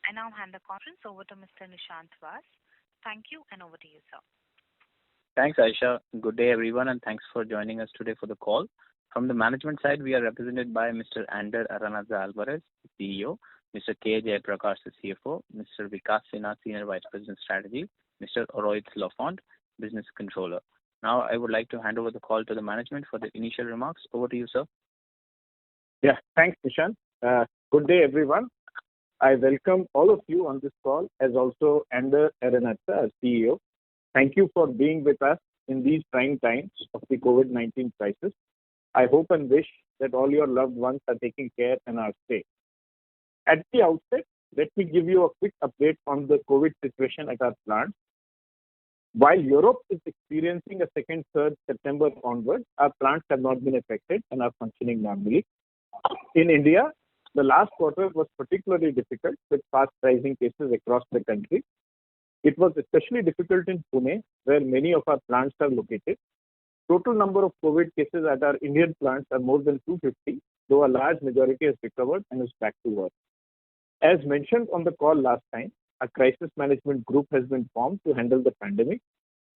I now hand the conference over to Mr. Nishant Vas. Thank you, and over to you, sir. Thanks, Aisha. Good day, everyone, and thanks for joining us today for the call. From the management side, we are represented by Mr. Ander Aranaza Alvarez, CEO, Mr. K. Jayaprakash, the CFO, Mr. Vikas Sinha, Senior Vice President Strategy, Mr. Rohit Lafond, Business Controller. Now, I would like to hand over the call to the management for the initial remarks. Over to you, sir. Yeah, thanks, Nishant. Good day, everyone. I welcome all of you on this call, as also Ander Aranaza, our CEO. Thank you for being with us in these trying times of the COVID-19 crisis. I hope and wish that all your loved ones are taking care and are safe. At the outset, let me give you a quick update on the COVID situation at our plants. While Europe is experiencing a second surge September onwards, our plants have not been affected and are functioning normally. In India, the last quarter was particularly difficult with fast rising cases across the country. It was especially difficult in Pune, where many of our plants are located. Total number of COVID cases at our Indian plants are more than 250, though a large majority has recovered and is back to work. As mentioned on the call last time, a crisis management group has been formed to handle the pandemic.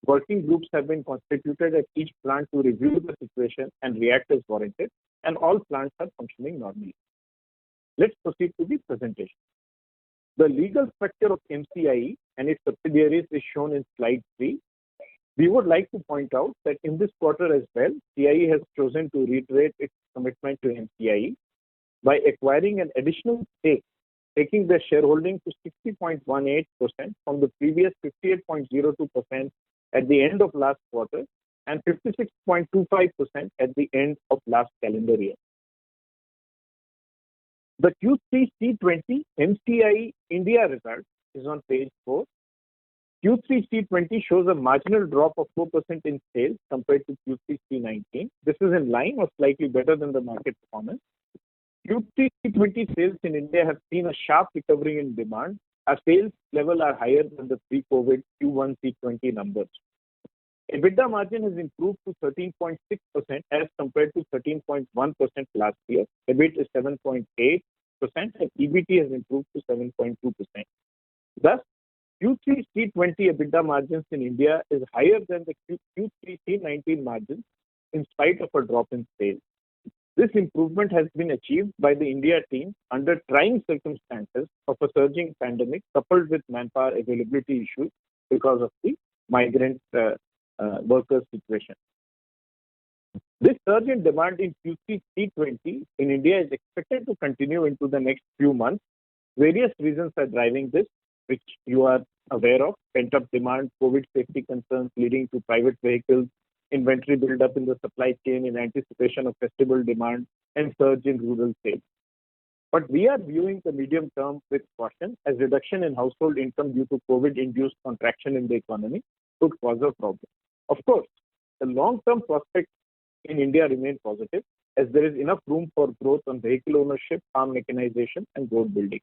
Working groups have been constituted at each plant to review the situation and react as warranted, and all plants are functioning normally. Let's proceed to the presentation. The legal structure of MCIE and its subsidiaries is shown in slide 3. We would like to point out that in this quarter as well, CIE has chosen to reiterate its commitment to MCIE by acquiring an additional stake, taking their shareholding to 60.18% from the previous 58.02% at the end of last quarter and 56.25% at the end of last calendar year. The Q3 T20 MCIE India result is on page 4. Q3 T20 shows a marginal drop of 4% in sales compared to Q3 T19. This is in line or slightly better than the market performance. Q3 T20 sales in India have seen a sharp recovery in demand. Our sales level are higher than the pre-COVID Q1 T20 numbers. EBITDA margin has improved to 13.6% as compared to 13.1% last year. EBIT is 7.8% and EBT has improved to 7.2%. Thus, Q3 T20 EBITDA margins in India is higher than the Q3 T19 margins in spite of a drop in sales. This improvement has been achieved by the India team under trying circumstances of a surging pandemic coupled with manpower availability issues because of the migrant workers situation. This surge in demand in Q3 T20 in India is expected to continue into the next few months. Various reasons are driving this, which you are aware of: pent-up demand, COVID safety concerns leading to private vehicles, inventory build-up in the supply chain in anticipation of festival demand, and surge in rural sales. But we are viewing the medium term with caution, as reduction in household income due to COVID-induced contraction in the economy could cause a problem. Of course, the long-term prospects in India remain positive, as there is enough room for growth on vehicle ownership, farm mechanization, and road building.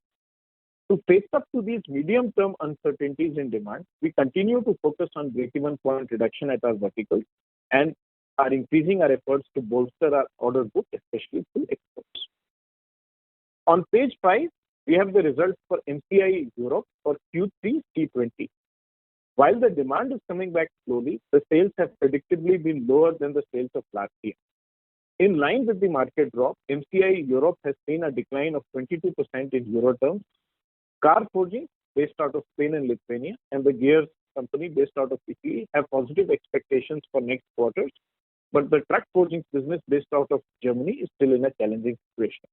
To face up to these medium-term uncertainties in demand, we continue to focus on break-even point reduction at our verticals and are increasing our efforts to bolster our order book, especially through exports. On page 5, we have the results for MPI Europe for Q3 T20. While the demand is coming back slowly, the sales have predictably been lower than the sales of last year. In line with the market drop, MCI Europe has seen a decline of 22% in euro terms. Car forging, based out of Spain and Lithuania, and the gears company based out of Italy have positive expectations for next quarters, but the truck forging business based out of Germany is still in a challenging situation.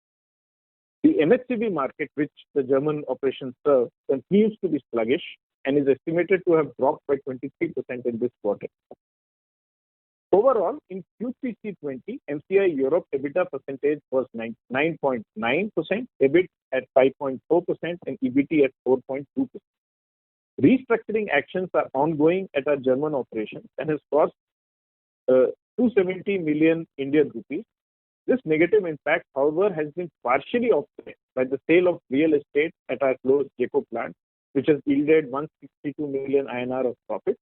The MHCV market, which the German operations serve, continues to be sluggish and is estimated to have dropped by 23% in this quarter. Overall, in Q3 T20, MCI Europe EBITDA percentage was 9.9%, EBIT at 5.4%, and EBT at 4.2%. Restructuring actions are ongoing at our German operations and has cost 270 million Indian rupees. This negative impact, however, has been partially offset by the sale of real estate at our closed Jeco plant, which has yielded 162 million INR of profit.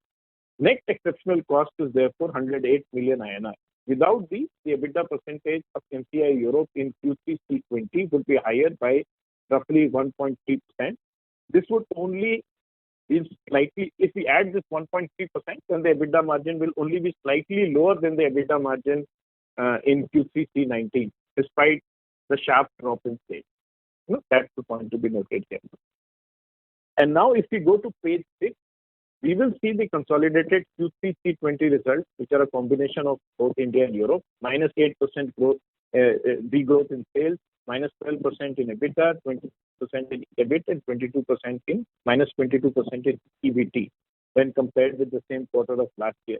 Net exceptional cost is therefore 108 million INR. Without these, the EBITDA percentage of MCI Europe in Q3 T20 would be higher by roughly 1.3%. this would only be slightly, if we add this 1.3%, then the EBITDA margin will only be slightly lower than the EBITDA margin in Q3 T20, despite the sharp drop in sales. That's the point to be noted here. And now if we go to page 6, we will see the consolidated Q3 T20 results, which are a combination of both India and Europe, minus 8% growth, degrowth in sales, minus 12% in EBITDA, 20% in EBIT, and 22% in minus 22% in EBT when compared with the same quarter of last year.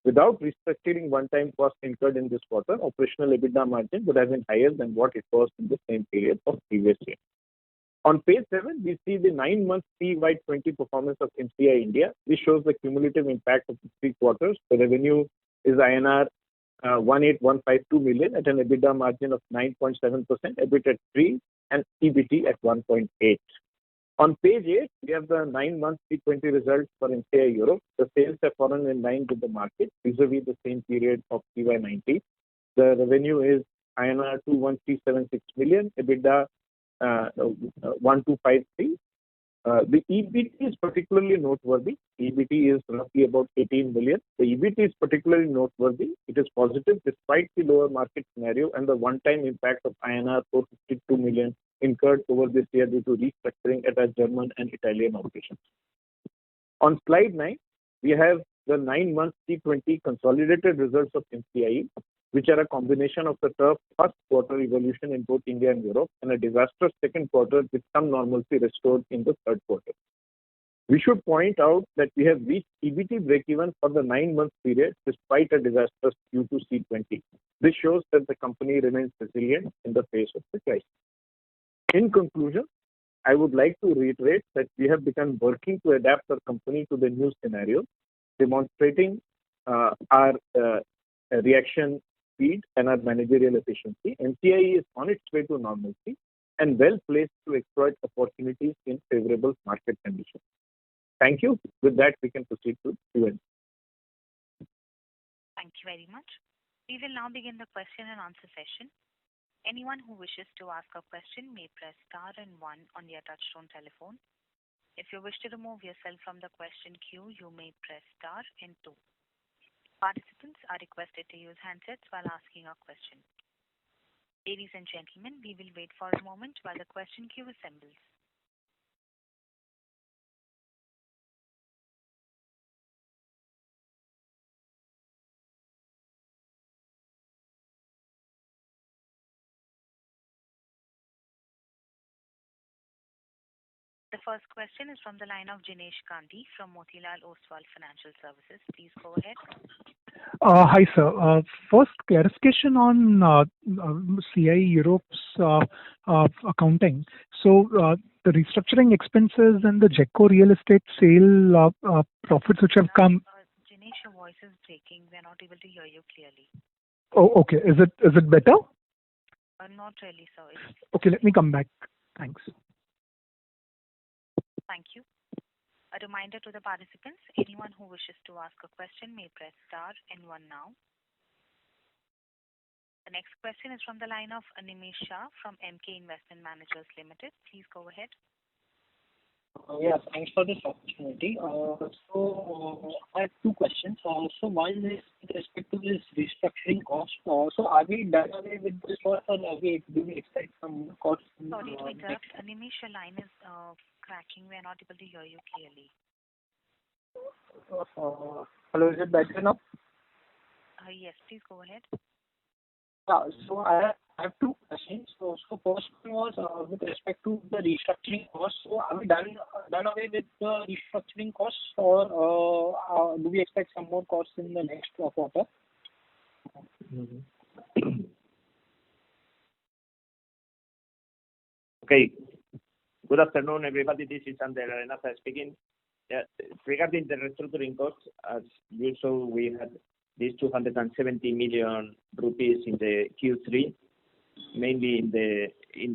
Without restructuring one-time costs incurred in this quarter, operational EBITDA margin would have been higher than what it was in the same period of previous year. On page 7, we see the 9-month CY20 performance of Mpi India. This shows the cumulative impact of the 3 quarters. The revenue is INR 18,152 million at an EBITDA margin of 9.7%, EBIT at 3%, and EBT at 1.8%. On page 8, we have the 9-month T20 results for Mpi Europe. The sales have fallen in line with the market vis-a-vis the same period of CY19. The revenue is INR 21,376 million, EBITDA 1,253. The EBT is particularly noteworthy. EBT is roughly about 18 million. The EBT is particularly noteworthy. It is positive despite the lower market scenario and the one-time impact of INR 452 million incurred over this year due to restructuring at our German and Italian operations. On slide 9, we have the 9-month T20 consolidated results of MCIE, which are a combination of the tough first quarter evolution in both India and Europe and a disastrous second quarter with some normalcy restored in the third quarter. We should point out that we have reached EBT breakeven for the 9-month period despite a disastrous Q2 C20. This shows that the company remains resilient in the face of the crisis. In conclusion, I would like to reiterate that we have begun working to adapt our company to the new scenario, demonstrating our reaction speed and our managerial efficiency. MCIE is on its way to normalcy and well placed to exploit opportunities in favorable market conditions. Thank you. With that, we can proceed to Q&A. Thank you very much. We will now begin the question and answer session. Anyone who wishes to ask a question may press star and 1 on their touchtone telephone. If you wish to remove yourself from the question queue, you may press star and 2. Participants are requested to use handsets while asking a question. Ladies and gentlemen, we will wait for a moment while the question queue assembles. The first question is from the line of Jinesh Gandhi from Motilal Oswal Financial Services. Please go ahead. Hi, sir. First clarification on CIE Europe's accounting. So the restructuring expenses and the JECO real estate sale profits which have come. Jinesh, your voice is breaking. We are not able to hear you clearly. Oh, okay. Is it better? Not really, sir. Okay, let me come back. Thanks. Thank you. A reminder to the participants, anyone who wishes to ask a question may press star and 1 now. The next question is from the line of Nimish Shah from MK Investment Managers Limited. Please go ahead. Yeah, thanks for this opportunity. I have 2 questions. So one is with respect to this restructuring cost. So are we done away with this cost or do we expect some more costs? Sorry to interrupt. Nimish, your line is cracking. We are not able to hear you clearly. Hello, is it better now? Yes, please go ahead. Yeah, so I have 2 questions. So first one was with respect to the restructuring costs. So are we done away with the restructuring costs or do we expect some more costs in the next quarter? Okay. Good afternoon, everybody. This is Ander Arenaza speaking. Regarding the restructuring costs, as you saw, we had these 270 million rupees in the Q3, mainly in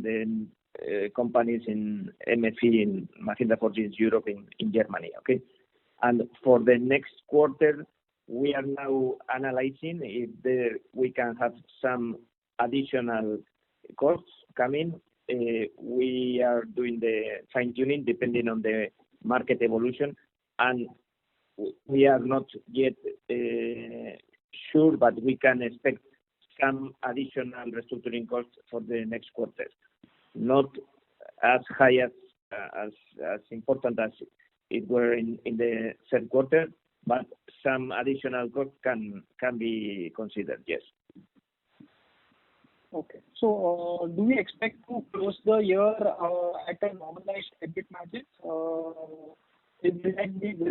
the companies in MFE in Mahindra Europe in Germany. Okay, and for the next quarter, we are now analyzing if we can have some additional costs coming we are doing the fine-tuning depending on the market evolution, and we are not yet sure, but we can expect some additional restructuring costs for the next quarter. Not as high as important as it were in the third quarter, but some additional costs can be considered, yes. Okay. So, do we expect to close the year at a normalized EBIT margin? Will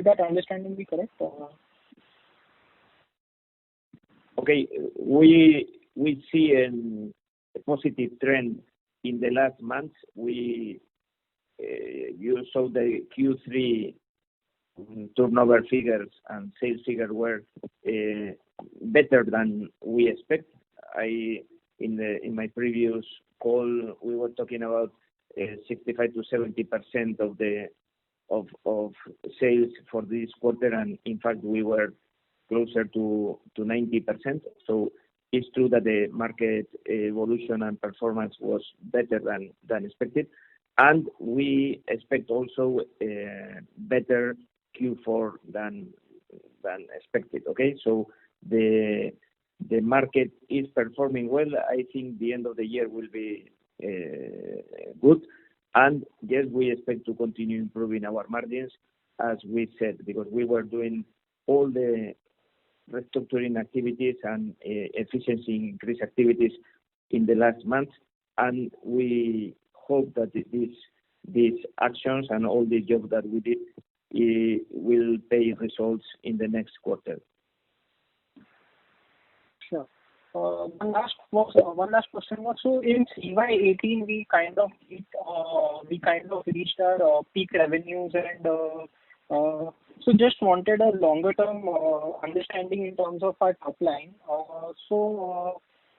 that understanding be correct? Okay, we see a positive trend in the last month. You saw the Q3 turnover figures and sales figures were better than we expect. In my previous call, we were talking about 65 to 70% of sales for this quarter, and in fact we were closer to 90%. So it's true that the market evolution and performance was better than expected, and we expect also better Q4 than expected. Okay, so the market is performing well. I think the end of the year will be good, and yes, we expect to continue improving our margins, as we said, because we were doing all the restructuring activities and efficiency increase activities in the last month, and we hope that these actions and all the jobs that we did will pay results in the next quarter. Sure. One last question was, so in CY18 we kind of reached our peak revenues, and so just wanted a longer term understanding in terms of our top line.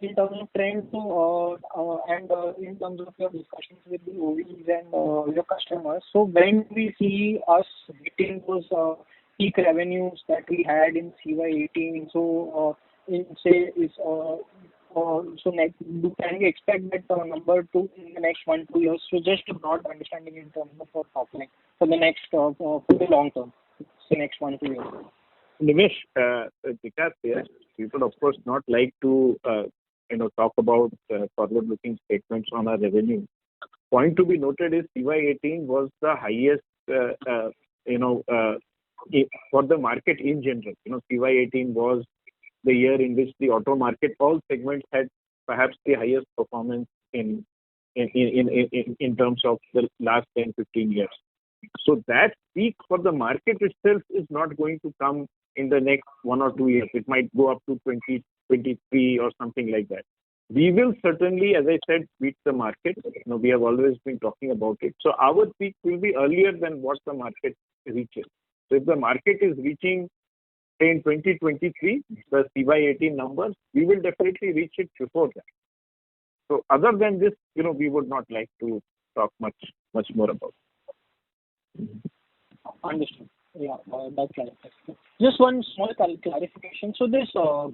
In terms of trend and in terms of your discussions with the OEs and your customers, so when we see us hitting those peak revenues that we had in CY18, so can we expect that number to in the next 1-2 years? So just a broad understanding in terms of our top line for the next for the long term, the next 1-2 years. Nimesh, Vikas here. We would of course not like to talk about forward-looking statements on our revenue. Point to be noted is CY18 was the highest for the market in general. CY18 was the year in which the auto market, all segments had perhaps the highest performance in terms of the last 10-15 years. So that peak for the market itself is not going to come in the next 1 or 2 years. It might go up to 2023 or something like that. We will certainly, as I said, beat the market. We have always been talking about it. So our peak will be earlier than what the market reaches. So if the market is reaching, say, in 2023, the CY18 numbers, we will definitely reach it before that. So other than this, we would not like to talk much more about it. Understood. Yeah, that clarifies. Just one small clarification. So this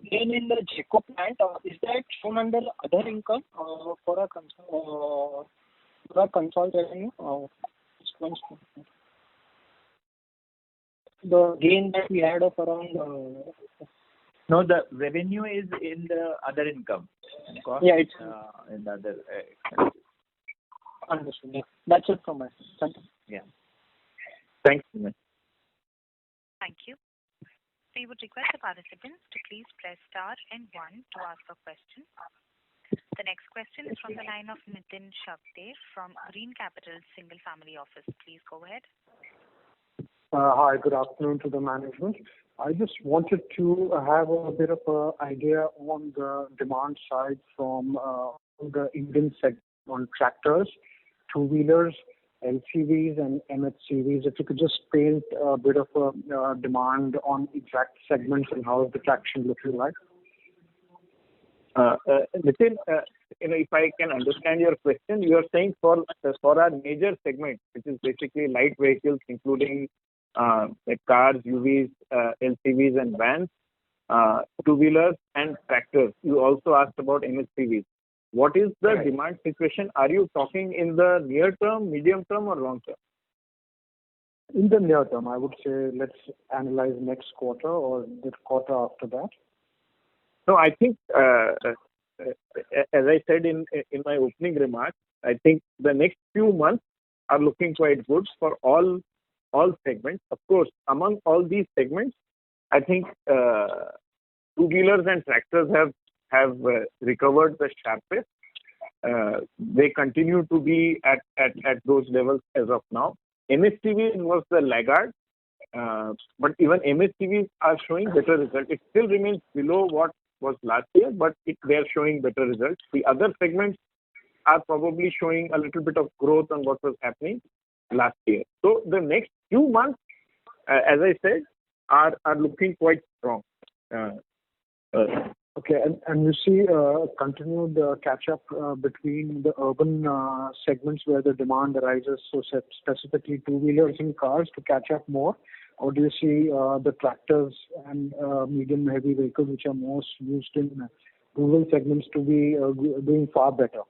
gain in the JECO plant, is that shown under other income for a consolidated revenue? The gain that we had of around... No, the revenue is in the other income. Yeah, it's in the other. Understood. Yeah. That's it from my side. Thank you. Yeah. Thanks. Thank you. We would request the participants to please press star and 1 to ask a question. The next question is from the line of Nitin Shakdher from Green Capital Single Family Office. Please go ahead. Hi, good afternoon to the management. I just wanted to have a bit of an idea on the demand side from the Indian segment on tractors, two-wheelers, LCVs and MHCVs. If you could just paint a bit of a demand on exact segments and how is the traction looking like? Nitin, if I can understand your question, you are saying for our major segment, which is basically light vehicles, including like cars, UVs, LCVs and vans, two-wheelers and tractors. You also asked about MHCVs. what is the demand situation? Are you talking in the near term, medium term, or long term? In the near term, I would say let's analyze next quarter or the quarter after that. No, I think, as I said in my opening remarks, I think the next few months are looking quite good for all segments. Of course, among all these segments, I think two-wheelers and tractors have recovered the sharpest. They continue to be at those levels as of now. MHCV was the laggard, but even MHCVs are showing better results. It still remains below what was last year, but they are showing better results. The other segments are probably showing a little bit of growth on what was happening last year. So the next few months, as I said, are looking quite strong. Okay, and you see continued catch-up between the urban segments where the demand arises, so specifically two-wheelers and cars to catch up more, or do you see the tractors and medium heavy vehicles which are most used in rural segments to be doing far better?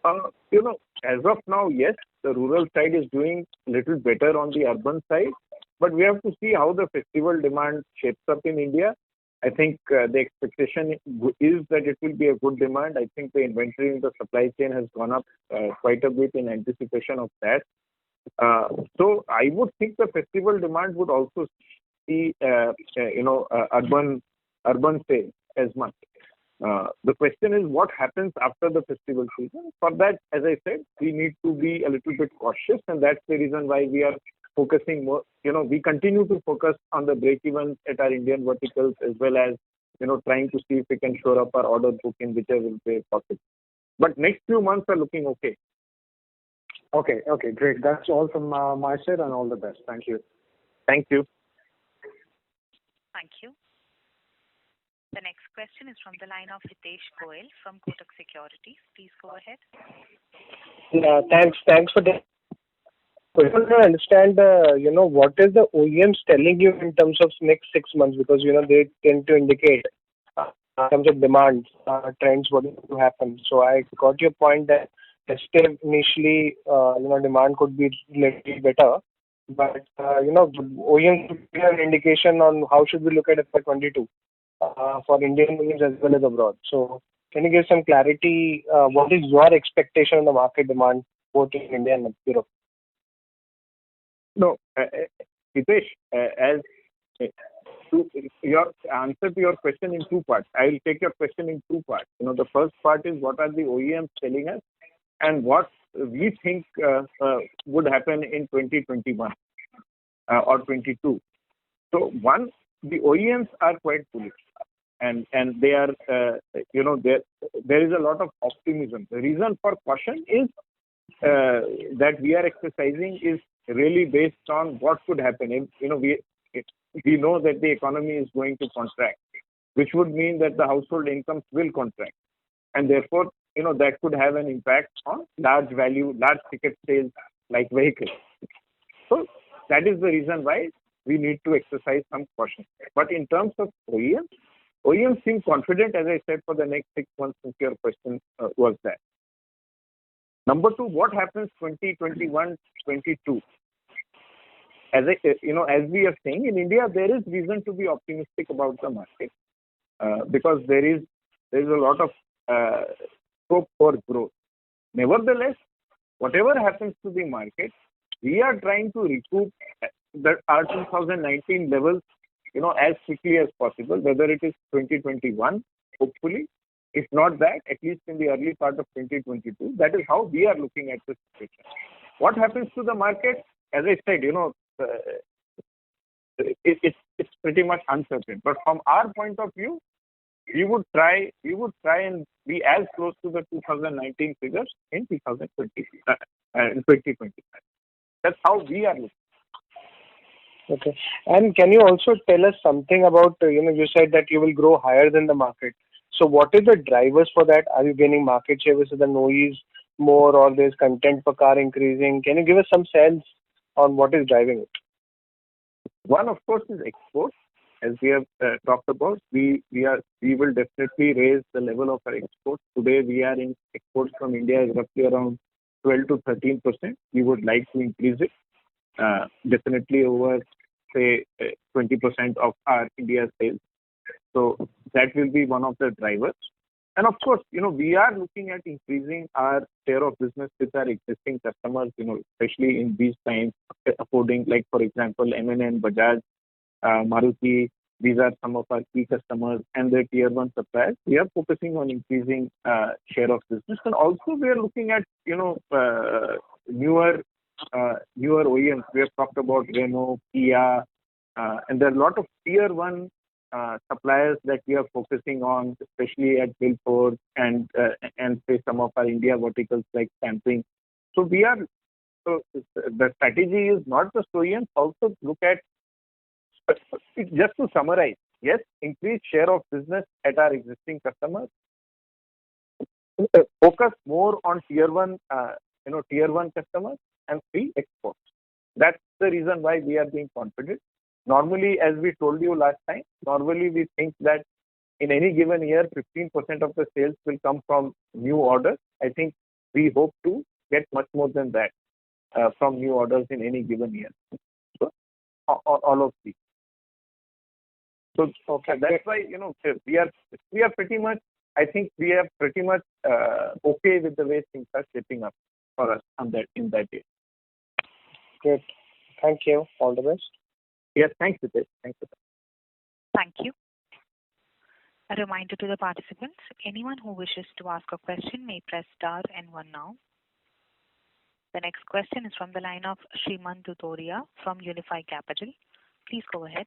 As of now, yes, the rural side is doing a little better on the urban side, but we have to see how the festival demand shapes up in India. I think the expectation is that it will be a good demand. I think the inventory in the supply chain has gone up quite a bit in anticipation of that. So I would think the festival demand would also see, urban sales as much. The question is what happens after the festival season. For that, as I said, we need to be a little bit cautious, and that's the reason why we are focusing more. We continue to focus on the break-evens at our Indian verticals, as well as trying to see if we can shore up our order book in whichever way possible. But next few months are looking okay. Okay, great. That's all from my side, and all the best. Thank you. Thank you. Thank you. The next question is from the line of Hitesh Goel from Kotak Securities. Please go ahead. Yeah, thanks for that. I want to understand, what is the OEMs telling you in terms of next 6 months, because they tend to indicate in terms of demand trends what is to happen. So I got your point that initially, demand could be little better, but OEMs give an indication on how should we look at FY22 for Indian OEMs as well as abroad. So can you give some clarity? What is your expectation on the market demand both in India and Europe? No, Hitesh, as to your answer to your question in two parts. I will take your question in two parts. The first part is what are the OEMs telling us, and what we think would happen in 2021 or 22. So one, the OEMs are quite bullish, and they are, there is a lot of optimism. The reason for caution is that we are exercising is really based on what could happen. We know that the economy is going to contract, which would mean that the household incomes will contract, and therefore that could have an impact on large ticket sales like vehicles. So that is the reason why we need to exercise some caution. But in terms of OEMs seem confident, as I said, for the next 6 months, since your question was that. Number two, what happens 2021, 22? As we are saying, in India, there is reason to be optimistic about the market because there is a lot of scope for growth. Nevertheless, whatever happens to the market, we are trying to recoup our 2019 levels, as quickly as possible, whether it is 2021, hopefully. If not that, at least in the early part of 2022. That is how we are looking at the situation. What happens to the market? As I said, it's pretty much uncertain. But from our point of view, we would try and be as close to the 2019 figures in 2025. That's how we are looking. Okay. And can you also tell us something about, you said that you will grow higher than the market. So what are the drivers for that? Are you gaining market share versus the noise more, or there's content per car increasing? Can you give us some sense on what is driving it? One, of course, is exports. as we have talked about, we will definitely raise the level of our exports. Today, we are in exports from India is roughly around 12 to 13%. We would like to increase it definitely over, say, 20% of our India sales. So that will be one of the drivers. And of course, we are looking at increasing our share of business with our existing customers, especially in these times, affording, like, for example, M&N, Bajaj, Maruti. These are some of our key customers and their tier one suppliers. We are focusing on increasing share of business. And also we are looking at, newer OEMs. We have talked about Renault, Kia, and there are a lot of tier one suppliers that we are focusing on, especially at Billport and say some of our India verticals like stamping. So the strategy is not just OEMs, also look at, just to summarize, yes, increase share of business at our existing customers, focus more on tier one customers, and free exports. That's the reason why we are being confident. Normally, as we told you last time, normally we think that in any given year, 15% of the sales will come from new orders. I think we hope to get much more than that from new orders in any given year. So, all of these. So that's why, we are pretty much, I think we are pretty much okay with the way things are shaping up for us in that year. Good. Thank you. All the best. Yes, thanks, Hitesh. Thanks for that. Thank you. A reminder to the participants, anyone who wishes to ask a question may press star and one now. The next question is from the line of Srimant Dutoria from Unifi Capital. Please go ahead.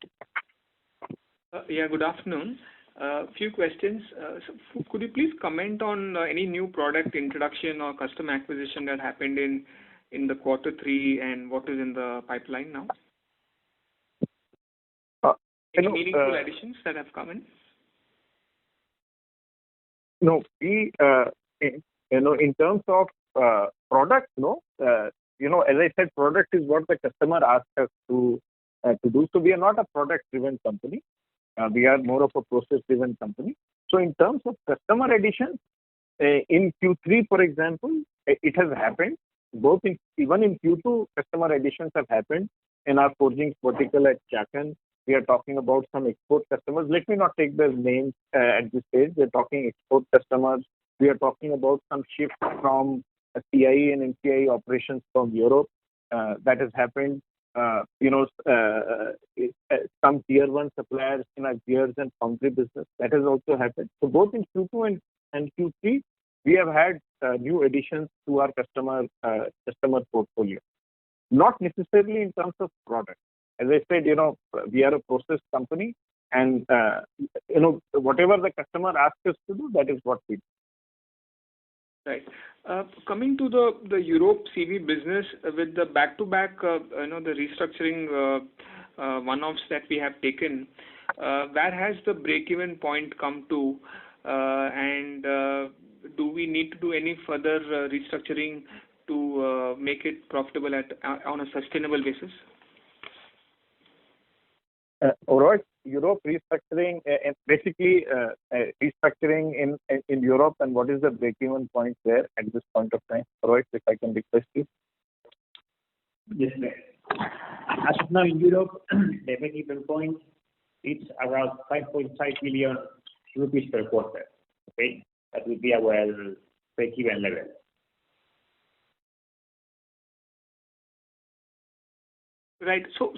Good afternoon. Few questions. So could you please comment on any new product introduction or customer acquisition that happened in the Q3 and what is in the pipeline now? Any meaningful additions that have come in? No, we, in terms of product, as I said, product is what the customer asks us to do. So we are not a product-driven company. We are more of a process-driven company. So in terms of customer additions, in Q3, for example, it has happened. Even in Q2, customer additions have happened in our forging vertical at Chakan. We are talking about some export customers. Let me not take the names at this stage. We're talking export customers. We are talking about some shift from CIE and Mpi operations from Europe. That has happened. Some tier one suppliers in our gears and foundry business. That has also happened. So both in Q2 and Q3, we have had new additions to our customer portfolio. Not necessarily in terms of product. As I said, we are a process company, and whatever the customer asks us to do, that is what we do. Right. Coming to the Europe CV business with the back-to-back, the restructuring one-offs that we have taken, where has the break-even point come to, and do we need to do any further restructuring to make it profitable on a sustainable basis? All right. Europe restructuring, basically restructuring in Europe, and what is the break-even point there at this point of time? All right, if I can request you. Yes, sir. As of now in Europe, the break-even point is around 5.5 million rupees per quarter. Okay, that will be our break-even level. Right. So,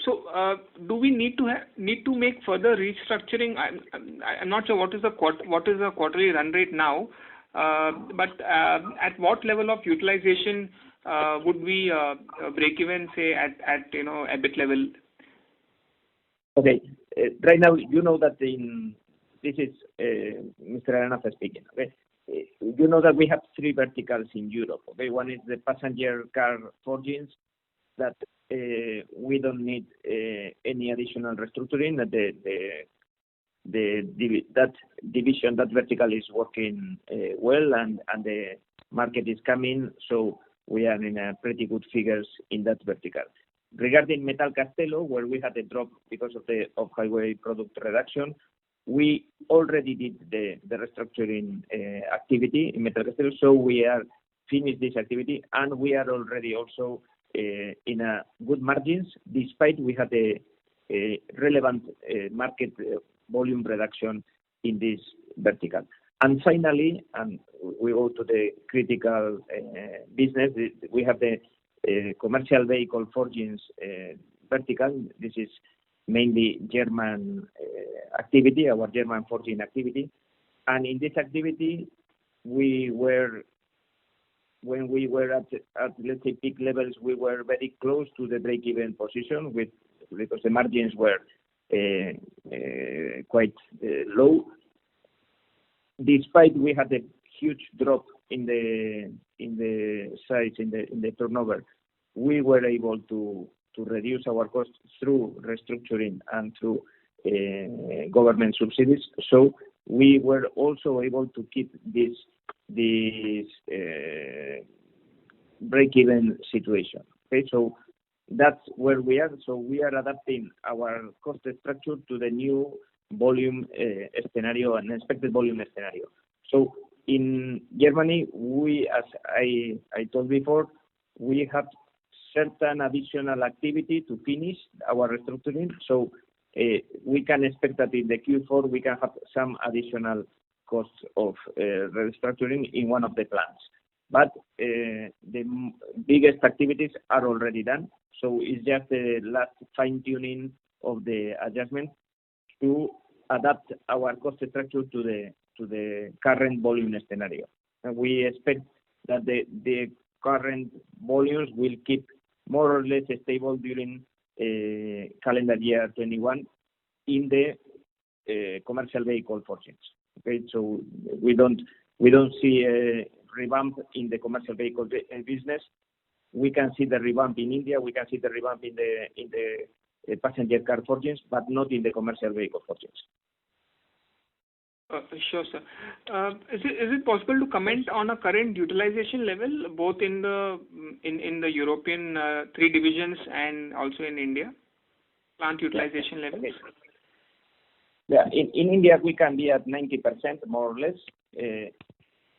do we need to make further restructuring? I'm not sure what is the quarterly run rate now, but at what level of utilization would we break even, say at EBIT level? Okay. Right now, that this is Mr. Aranaz speaking. Okay. That we have three verticals in Europe. Okay. One is the passenger car forgings that we don't need any additional restructuring. That that division, that vertical is working well, and the market is coming, so we are in a pretty good figures in that vertical. Regarding Metal Castello, where we had a drop because of the off-highway product reduction, we already did the restructuring activity in Metal Castello, so we are finished this activity, and we are already also in a good margins, despite we had a relevant market volume reduction in this vertical. And finally, and we go to the critical business, we have the commercial vehicle forgings vertical. This is mainly German activity, our German forging activity. And in this activity, when we were at let's say peak levels, we were very close to the break-even position because the margins were quite low. Despite we had a huge drop in the size in the turnover, we were able to reduce our costs through restructuring and through government subsidies. So we were also able to keep this break-even situation. Okay, so that's where we are. So we are adapting our cost structure to the new volume scenario and expected volume scenario. So in Germany, we, as I told before, we have certain additional activity to finish our restructuring. So we can expect that in the Q4 we can have some additional costs of restructuring in one of the plants. But the biggest activities are already done. So it's just the last fine-tuning of the adjustment to adapt our cost structure to the current volume scenario. And we expect that the current volumes will keep more or less stable during calendar year 21 in the commercial vehicle forgings. Okay, so we don't see a revamp in the commercial vehicle business. We can see the revamp in India. We can see the revamp in the passenger car forgings, but not in the commercial vehicle forgings. Sure, sir. Is it possible to comment on a current utilization level, both in the European three divisions and also in India, plant utilization levels? Okay. Yeah, in India we can be at 90% more or less.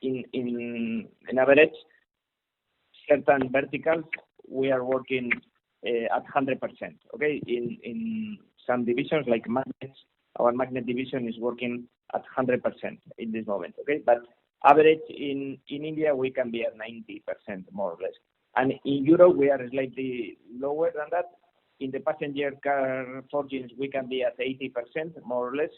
In average, certain verticals we are working at 100%. Okay, in some divisions like magnets, our magnet division is working at 100% in this moment. Okay, but average in India we can be at 90% more or less, and in Europe we are slightly lower than that. In the passenger car forgings we can be at 80% more or less.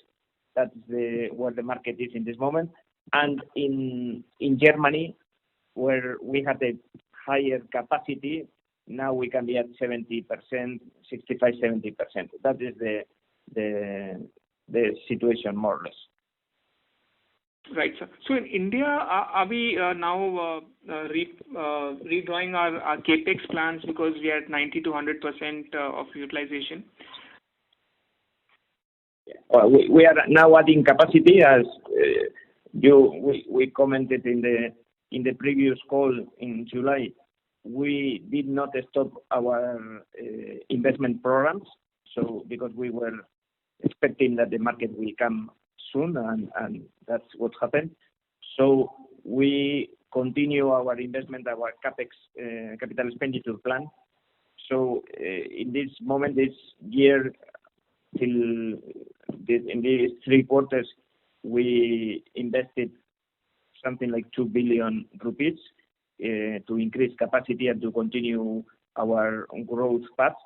That's where the market is in this moment. And in Germany, where we had a higher capacity, now we can be at 70%, 65-70%. That is the situation more or less. Right, sir. So in India, are we now redrawing our capex plans because we are at 90 to 100% of utilization? We are now adding capacity, as we commented in the previous call in July. We did not stop our investment programs, so because we were expecting that the market will come soon, and that's what happened. So we continue our investment, our capex, capital expenditure plan. So in this moment, this year, in these 3 quarters, we invested something like 2 billion rupees to increase capacity and to continue our growth path.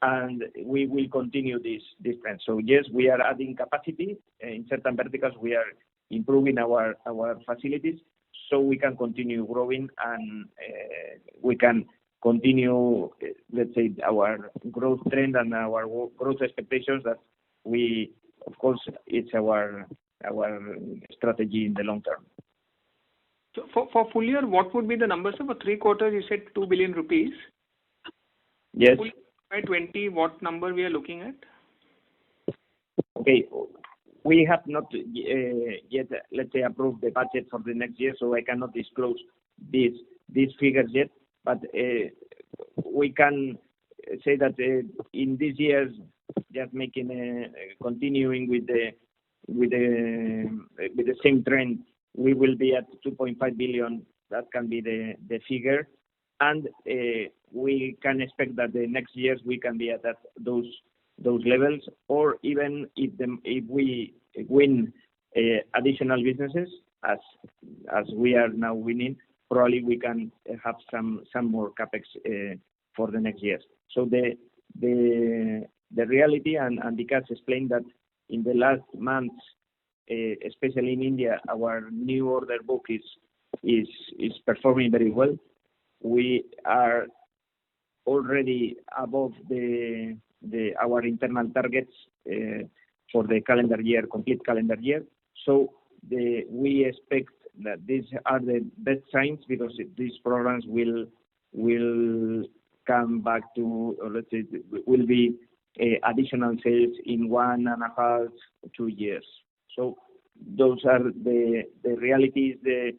And we will continue this trend. So yes, we are adding capacity in certain verticals. We are improving our facilities so we can continue growing, and we can continue, let's say, our growth trend and our growth expectations. That we, of course, it's our strategy in the long term. So for full year, what would be the numbers? So for 3 quarters, you said 2 billion rupees. Yes. By 20, what number we are looking at? Okay, we have not yet, let's say, approved the budget for the next year, so I cannot disclose these figures yet. But we can say that in these years, just continuing with the same trend, we will be at 2.5 billion. That can be the figure, and we can expect that the next years we can be at those levels, or even if we win additional businesses as we are now winning, probably we can have some more capex for the next years. So the reality, and Vikas explained that in the last months, especially in India, our new order book is performing very well. We are already above our internal targets for the calendar year, complete calendar year. So we expect that these are the best signs, because these programs will come back to, let's say, will be additional sales in 1.5 to 2 years. So those are the realities that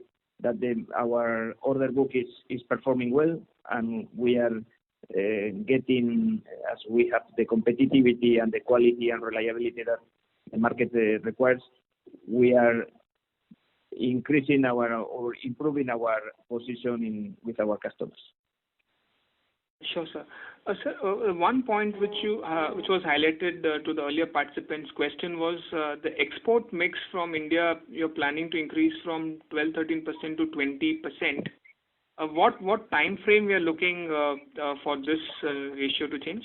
our order book is performing well, and we are getting, as we have the competitivity and the quality and reliability that the market requires, we are increasing or improving our position with our customers. Sure, sir. Sir, one point which was highlighted to the earlier participant's question was the export mix from India. You're planning to increase from 12-13% to 20%. What time frame we are looking for this ratio to change?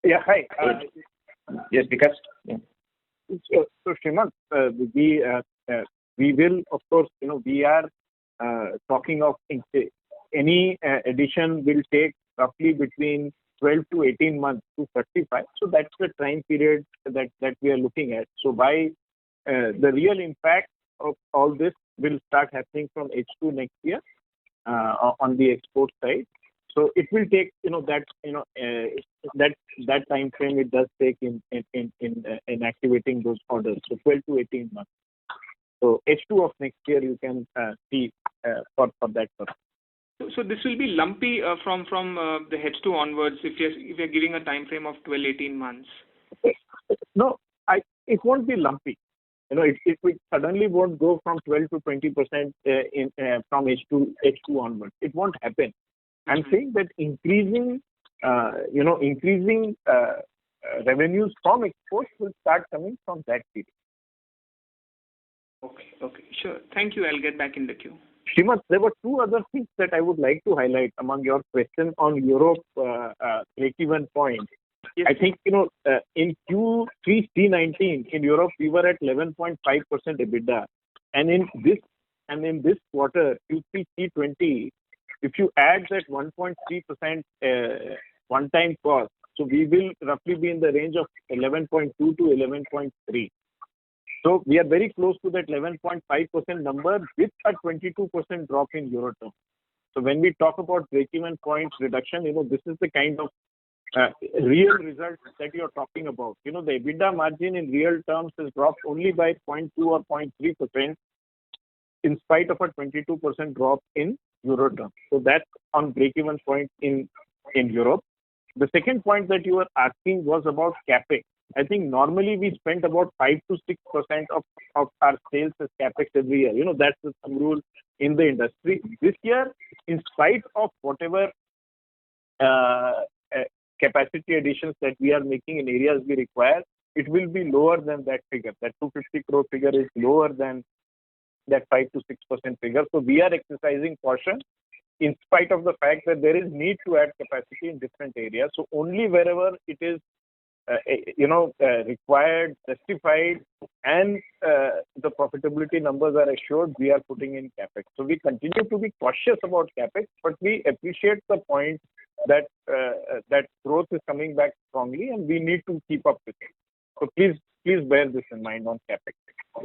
Yeah, hi. Yes, Vikas. Yeah. So Srimant, we will, of course, we are talking of any addition will take roughly between 12 to 18 months to 35. So that's the time period that we are looking at. So by the real impact of all this will start happening from H2 next year on the export side. So it will take that time frame it does take in activating those orders. So 12 to 18 months. So H2 of next year you can see for that purpose. So this will be lumpy from the H2 onwards if you're giving a time frame of 12-18 months. No, it won't be lumpy. It suddenly won't go from 12 to 20% from H2 onwards. It won't happen. I'm saying that increasing revenues from exports will start coming from that period. Okay, sure. Thank you. I'll get back in the queue. Srimant, there were two other things that I would like to highlight among your question on Europe break-even point. Yes. I think, in Q3 T20 in Europe, we were at 11.5% EBITDA. And in this quarter, Q3 T20, if you add that 1.3% one-time cost, so we will roughly be in the range of 11.2 to 11.3. So we are very close to that 11.5% number with a 22% drop in euro terms. So when we talk about break-even points reduction, this is the kind of real results that you're talking about. The EBITDA margin in real terms has dropped only by 0.2 or 0.3% in spite of a 22% drop in euro terms. So that's on break-even point in Europe. The second point that you were asking was about CapEx. I think normally we spend about 5 to 6% of our sales as CapEx every year. That's the thumb rule in the industry. This year, in spite of whatever capacity additions that we are making in areas we require, it will be lower than that figure. That 250 crore figure is lower than that 5 to 6% figure. So we are exercising caution in spite of the fact that there is need to add capacity in different areas. So only wherever it is required, justified, and the profitability numbers are assured, we are putting in CapEx. So we continue to be cautious about CapEx, but we appreciate the point that growth is coming back strongly, and we need to keep up with it. So please bear this in mind on CapEx.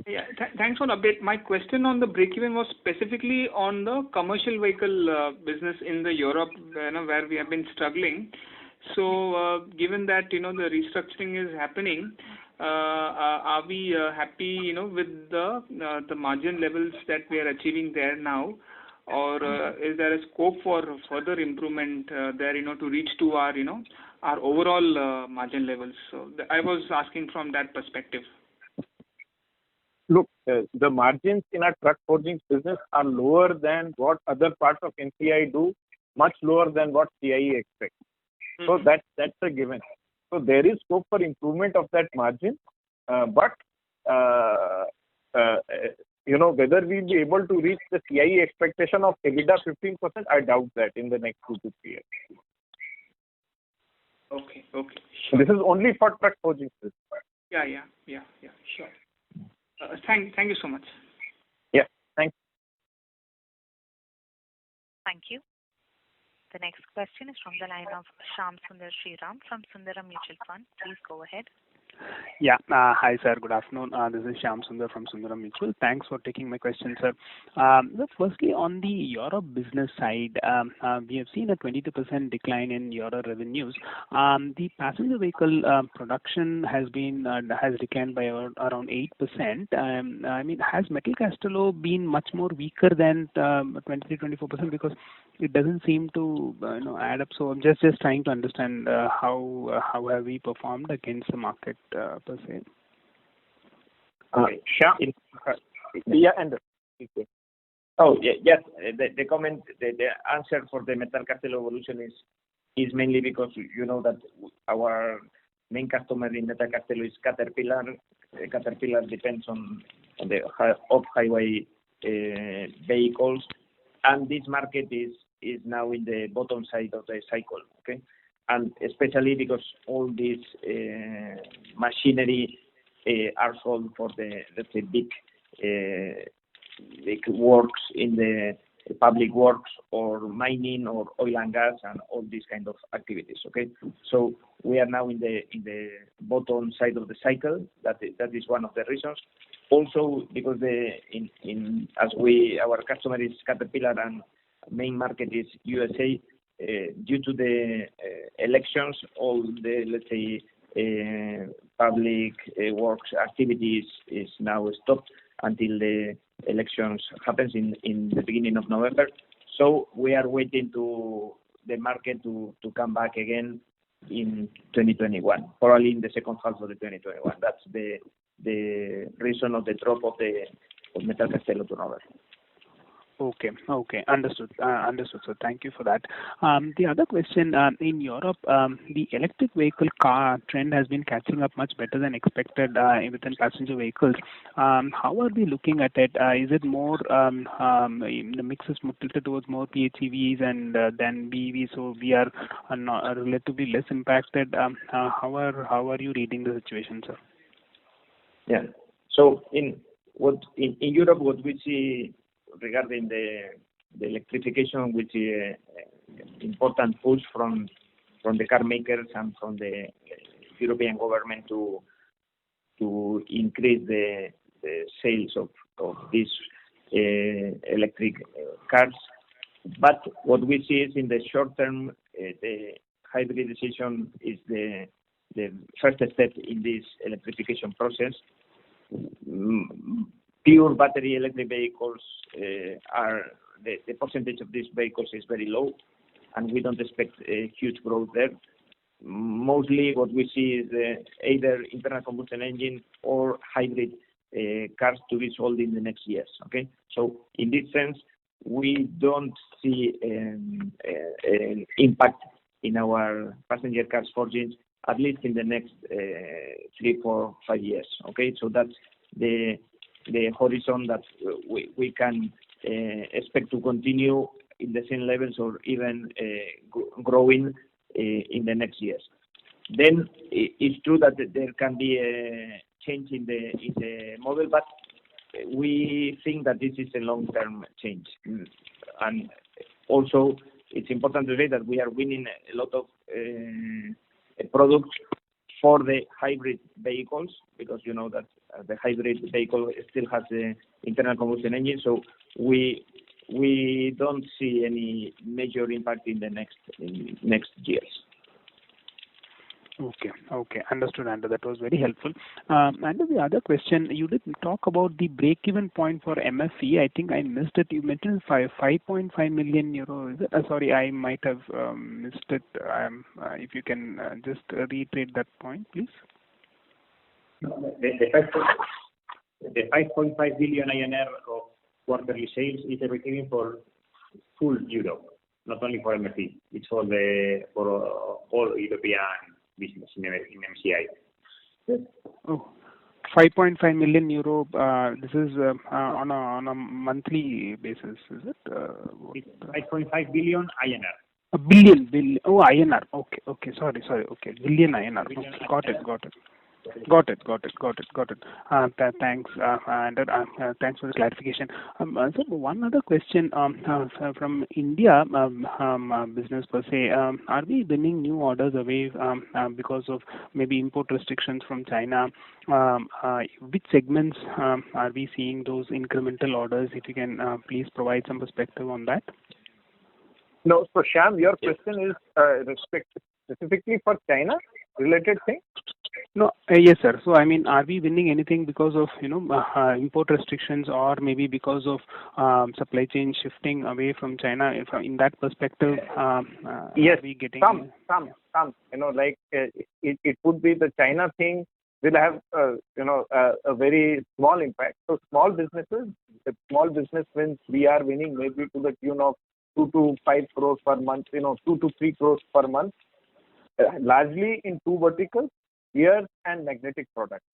Yeah, thanks for the update. My question on the break-even was specifically on the commercial vehicle business in the Europe, where we have been struggling. So, given that the restructuring is happening, are we happy with the margin levels that we are achieving there now, or is there a scope for further improvement there, to reach to our, our overall margin levels? So I was asking from that perspective. Look, the margins in our truck forgings business are lower than what other parts of NCI do, much lower than what CIE expects. So that's a given. So there is scope for improvement of that margin, but whether we'll be able to reach the CIE expectation of EBITDA 15%, I doubt that in the next 2 to 3 years. Okay. Sure. This is only for truck forgings business. Yeah, sure. Thank you so much. Yeah, thanks. Thank you. The next question is from the line of Shyam Sundar Sriram from Sundaram Mutual Fund. Please go ahead. Yeah. Hi, sir. Good afternoon. This is Shyam Sundar from Sundaram Mutual. Thanks for taking my question, sir. Firstly, on the Europe business side, we have seen a 22% decline in Europe revenues. The passenger vehicle production has declined by around 8%. I mean, has Metal Castello been much more weaker than 23-24%, because it doesn't seem to add up. So I'm just trying to understand how have we performed against the market per se. Yeah, and yes. The comment, the answer for the Metal Castello evolution is mainly because you know that our main customer in Metal Castello is Caterpillar. Caterpillar depends on the off-highway vehicles, and this market is now in the bottom side of the cycle. Okay. And especially because all these machinery are sold for the, let's say, big works in the public works or mining or oil and gas and all these kind of activities. Okay, so we are now in the bottom side of the cycle. That is one of the reasons. Also because our customer is Caterpillar and main market is USA. Due to the elections, all the, let's say, public works activities is now stopped until the elections happens in the beginning of November. So we are waiting to the market to come back again in 2021, probably in the second half of the 2021. That's the reason of the drop of Metal Castello turnover. Okay. Understood. So thank you for that. The other question, in Europe, the electric vehicle car trend has been catching up much better than expected within passenger vehicles. How are we looking at it? Is it more the mix is tilted towards more PHEVs and than BEVs, so we are relatively less impacted? How are you reading the situation, sir? Yeah. So in Europe, what we see regarding the electrification, which is important push from the car makers and from the European government to increase the sales of these electric cars. But what we see is in the short term, the hybridization is the first step in this electrification process. Pure battery electric vehicles are the percentage of these vehicles is very low, and we don't expect a huge growth there. Mostly what we see is either internal combustion engine or hybrid cars to be sold in the next years. Okay, so in this sense, we don't see an impact in our passenger cars forgings, at least in the next 3, 4, 5 years. Okay, so that's the horizon that we can expect to continue in the same levels or even growing in the next years. Then it's true that there can be a change in the model, but we think that this is a long-term change. And also, it's important to say that we are winning a lot of products for the hybrid vehicles, because you know that the hybrid vehicle still has the internal combustion engine, so we don't see any major impact in the next years. Okay. Okay. Understood, Andrew. That was very helpful. And the other question, you did talk about the break-even point for MFE. I think I missed it. You mentioned 5.5 million euro. Is it? Sorry, I might have missed it. If you can just reiterate that point, please. The 5.5 billion INR of quarterly sales is a break-even for full Europe, not only for MFE. It's for all European business in MCI. Oh, 5.5 million euro. This is on a monthly basis, is it? It's 5.5 billion INR. A billion. Oh, INR. Okay. Sorry. Okay, billion INR. Okay. Got it. Thanks, and thanks for the clarification. So one other question from India business per se. Are we winning new orders away because of maybe import restrictions from China? Which segments are we seeing those incremental orders? If you can please provide some perspective on that. No, so Shyam, your question is specifically for China related thing? No, yes, sir. So, I mean, are we winning anything because of, import restrictions or maybe because of supply chain shifting away from China? In that perspective, yes, are we getting... Some. It would be the China thing will have, a very small impact. So, small businesses, the small business wins we are winning maybe to the tune of 2 to 5 crores per month, 2 to 3 crores per month, largely in two verticals, gears and magnetic products.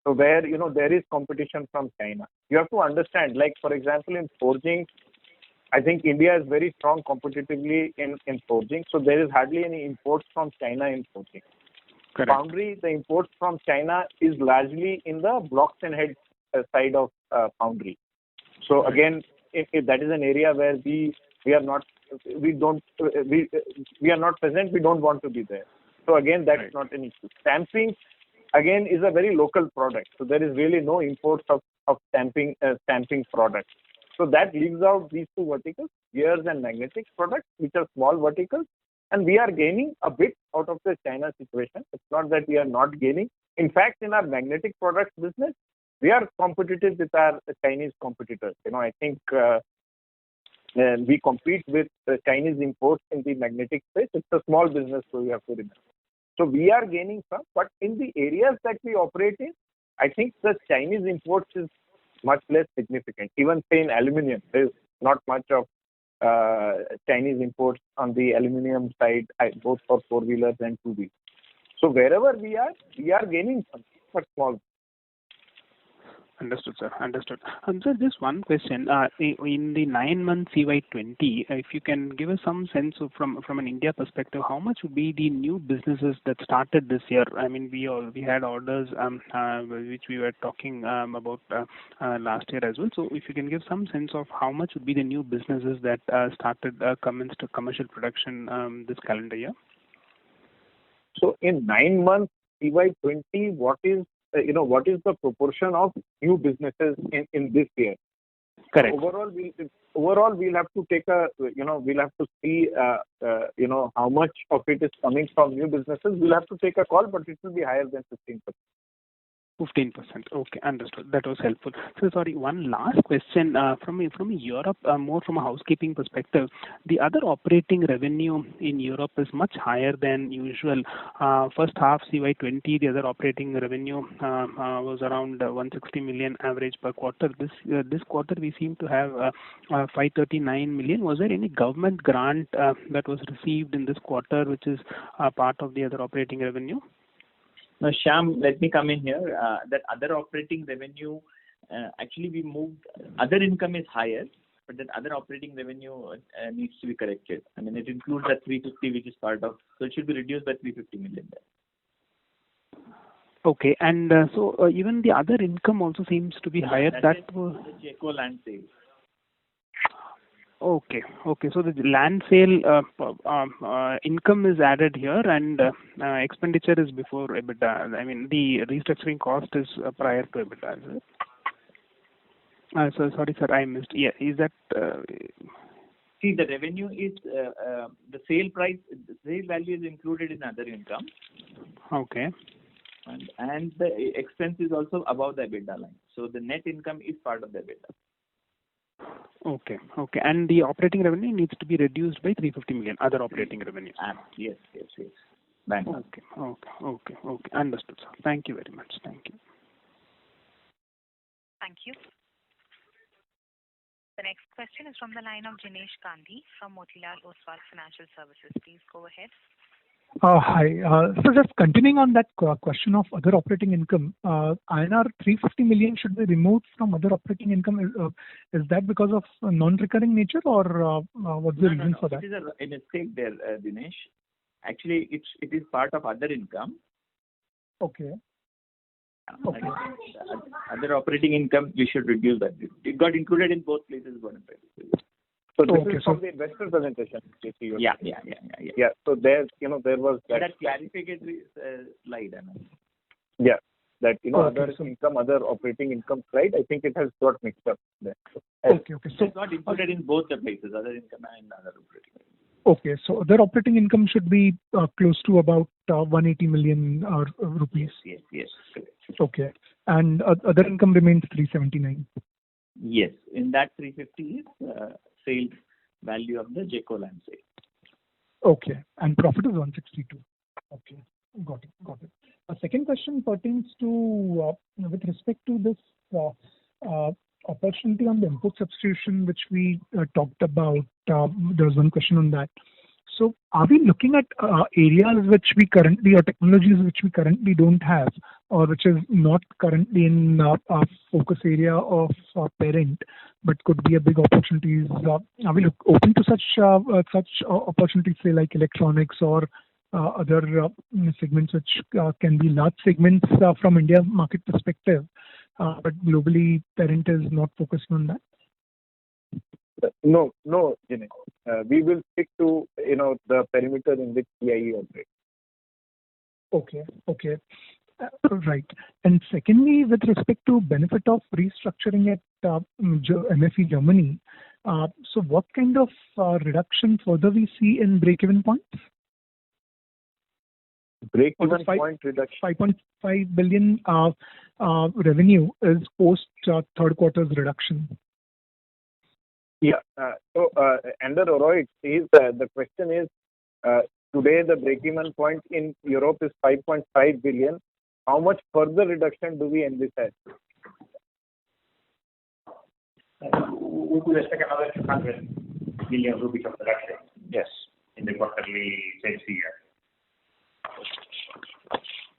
So where, there is competition from China. You have to understand, like, for example, in forging, I think India is very strong competitively in forging. So there is hardly any imports from China in forging. Correct. Foundry, the imports from China is largely in the blocks and heads side of foundry. So again, if that is an area where we are not present, we don't want to be there. So again, that's right. Not an issue. Stamping, again, is a very local product. So there is really no imports of stamping products. So that leaves out these two verticals, gears and magnetic products, which are small verticals. And we are gaining a bit out of the China situation. It's not that we are not gaining. In fact, in our magnetic products business, we are competitive with our Chinese competitors. I think we compete with the Chinese imports in the magnetic space. It's a small business, so you have to remember. So we are gaining some, but in the areas that we operate in, I think the Chinese imports is much less significant. Even say in aluminium, there's not much of Chinese imports on the aluminium side, both for four-wheelers and two-wheelers. So wherever we are gaining some, but small. Understood, sir. Understood. Sir, just one question. In the 9-month CY20, if you can give us some sense of from an India perspective, how much would be the new businesses that started this year? I mean, we had orders which we were talking about last year as well. So if you can give some sense of how much would be the new businesses that commenced commercial production this calendar year? So in 9 months CY20, what is the proportion of new businesses in this year? Correct. Overall, we'll have to take we'll have to see, how much of it is coming from new businesses. We'll have to take a call, but it will be higher than 15%. 15%. Okay, understood. That was helpful. So sorry, one last question from Europe, more from a housekeeping perspective. The other operating revenue in Europe is much higher than usual. First half CY20, the other operating revenue was around 160 million average per quarter. This quarter we seem to have 539 million. Was there any government grant that was received in this quarter, which is part of the other operating revenue? Now, Shyam, let me come in here. That other operating revenue, actually we moved, other income is higher, but that other operating revenue needs to be corrected. I mean, it includes that 350, which is part of, so it should be reduced by 350 million there. Okay, and so even the other income also seems to be higher. That was the Checo land sale. Okay. So the land sale income is added here, and expenditure is before EBITDA. I mean, the restructuring cost is prior to EBITDA, is it? So sorry, sir, I missed. Yeah, is that? See, the revenue is the sale price, the sale value is included in other income, Okay. And the expense is also above the EBITDA line. So the net income is part of the EBITDA. Okay. Okay. And the operating revenue needs to be reduced by 350 million, other operating revenues. Yes. Bang. Okay. Understood, sir. Thank you very much. Thank you. Thank you. The next question is from the line of Jinesh Gandhi from Motilal Oswal Financial Services. Please go ahead. Hi. So just continuing on that question of other operating income, INR 350 million should be removed from other operating income. Is that because of non-recurring nature, or what's the reason for that? It is a mistake there, Dinesh. Actually, it is part of other income. Okay. Other operating income, we should reduce that. It got included in both places. So this is from the investor presentation. Yeah. So there was that. That clarificatory slide. Yeah. That other income, other operating income slide. I think it has got mixed up there. Okay. So it's not included in both the places, other income and other operating income. Okay. So other operating income should be close to about 180 million rupees. Yes. Correct. Okay. And other income remains 379. Yes. In that 350 is sales value of the JECO land sale. Okay. And profit is 162. Okay. Got it. A second question pertains to with respect to this opportunity on the input substitution, which we talked about. There was one question on that. So are we looking at areas which we currently, or technologies which we currently don't have, or which is not currently in our focus area of parent, but could be a big opportunities? Are we open to such opportunities, say like electronics or other segments which can be large segments from India market perspective, but globally parent is not focusing on that? No, Jinesh. We will stick to the perimeter in which CIE operates. Okay. Right. And secondly, with respect to benefit of restructuring at MFE Germany, so what kind of reduction further we see in break-even points? Break-even point reduction. 5.5 billion revenue is post third quarter's reduction. Yeah. So under Roy, the question is, today the break-even point in Europe is 5.5 billion. How much further reduction do we envisage? We could expect another 200 million rupees of reduction. Yes, in the quarterly sales figure.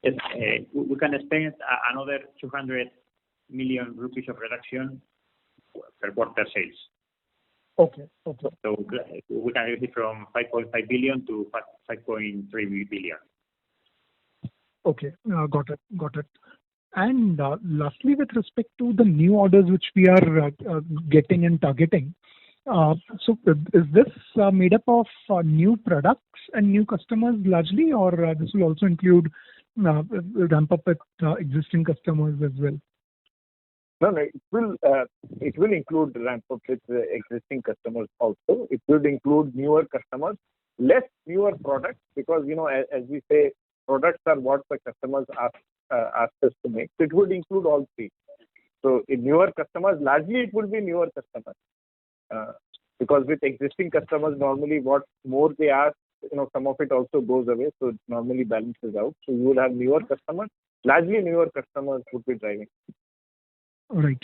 Yes, we can expect another 200 million rupees of reduction per quarter sales. Okay. So we can reduce it from 5.5 billion to 5.3 billion. Okay, got it. And lastly, with respect to the new orders which we are getting and targeting, so is this made up of new products and new customers largely, or this will also include ramp up with existing customers as well? No, it will include ramp up with existing customers also. It will include newer customers, less newer products, because as we say, products are what the customers ask us to make. So it would include all three. So in newer customers, largely it will be newer customers, because with existing customers, normally what more they ask, some of it also goes away. So it normally balances out. So you will have newer customers. Largely newer customers would be driving. Right.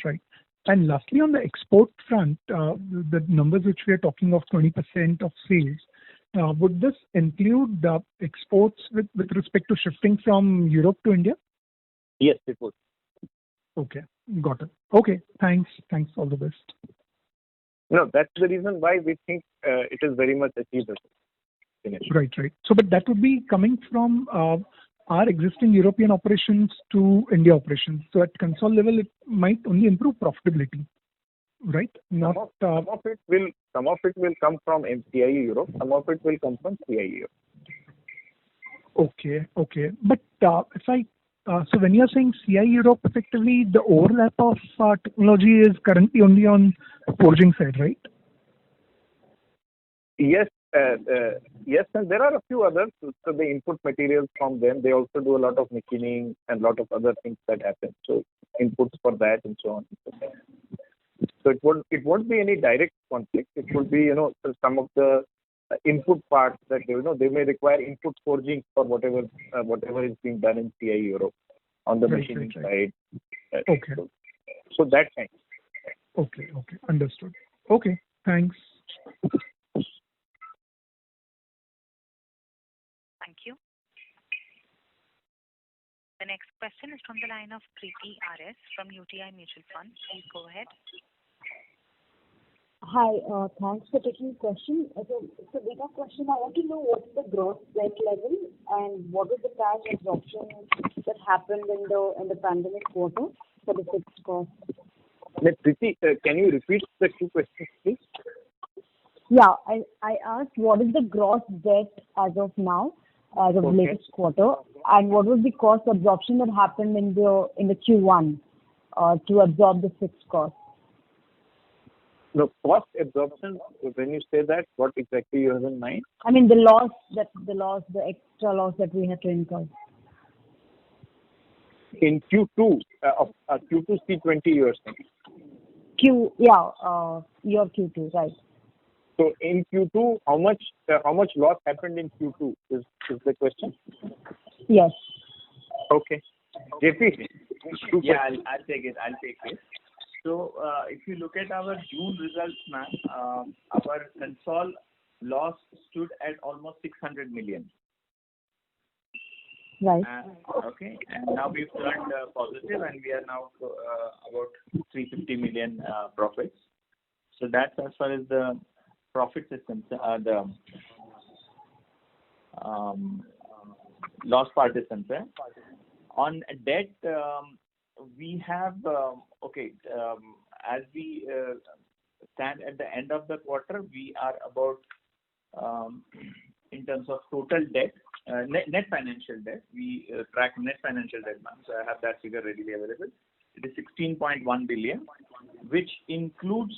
And lastly, on the export front, the numbers which we are talking of 20% of sales, would this include exports with respect to shifting from Europe to India? Yes, it would. Okay, got it. Okay, thanks. All the best. No, that's the reason why we think it is very much achievable. Right. So, but that would be coming from our existing European operations to India operations. So at console level, it might only improve profitability, right? Some of it will come from MCIE Europe. Some of it will come from CIE Europe. Okay. But so when you are saying CIE Europe, effectively the overlap of technology is currently only on forging side, right? Yes, Yes, and there are a few others. So they input materials from them. They also do a lot of machining and a lot of other things that happen. So inputs for that and so on. So it won't be any direct conflict. It would be some of the input parts that they may require input forging for whatever is being done in CIE Europe on the machining side. Okay. So that kind. Okay. Understood. Okay. Thanks. Thank you. The next question is from the line of Preeti RS from UTI Mutual Fund. Please go ahead. Hi, thanks for taking the question. So it's a bigger question. I want to know what is the gross debt level and what is the cash absorption that happened in the pandemic quarter for the fixed cost. Preeti, can you repeat the two questions, please? Yeah, I asked what is the gross debt as of now, as of latest quarter, and what was the cost absorption that happened in the Q1 to absorb the fixed cost. No, cost absorption, when you say that, what exactly you have in mind? I mean the extra loss that we had to incur. In Q2 of Q2 C20 you are saying? Your Q2, right. So in Q2, how much loss happened in Q2 is the question? Yes. Okay. JP? Yeah, I'll take it. So if you look at our June results, ma'am, our consol loss stood at almost 600 million. Right. Okay, and now we've turned positive, and we are now about 350 million profits. So that's as far as the profit is concerned, the loss part is concerned. On debt, we have as we stand at the end of the quarter, we are about in terms of total debt, net financial debt. We track net financial debt, ma'am. So I have that figure readily available. It is 16.1 billion, which includes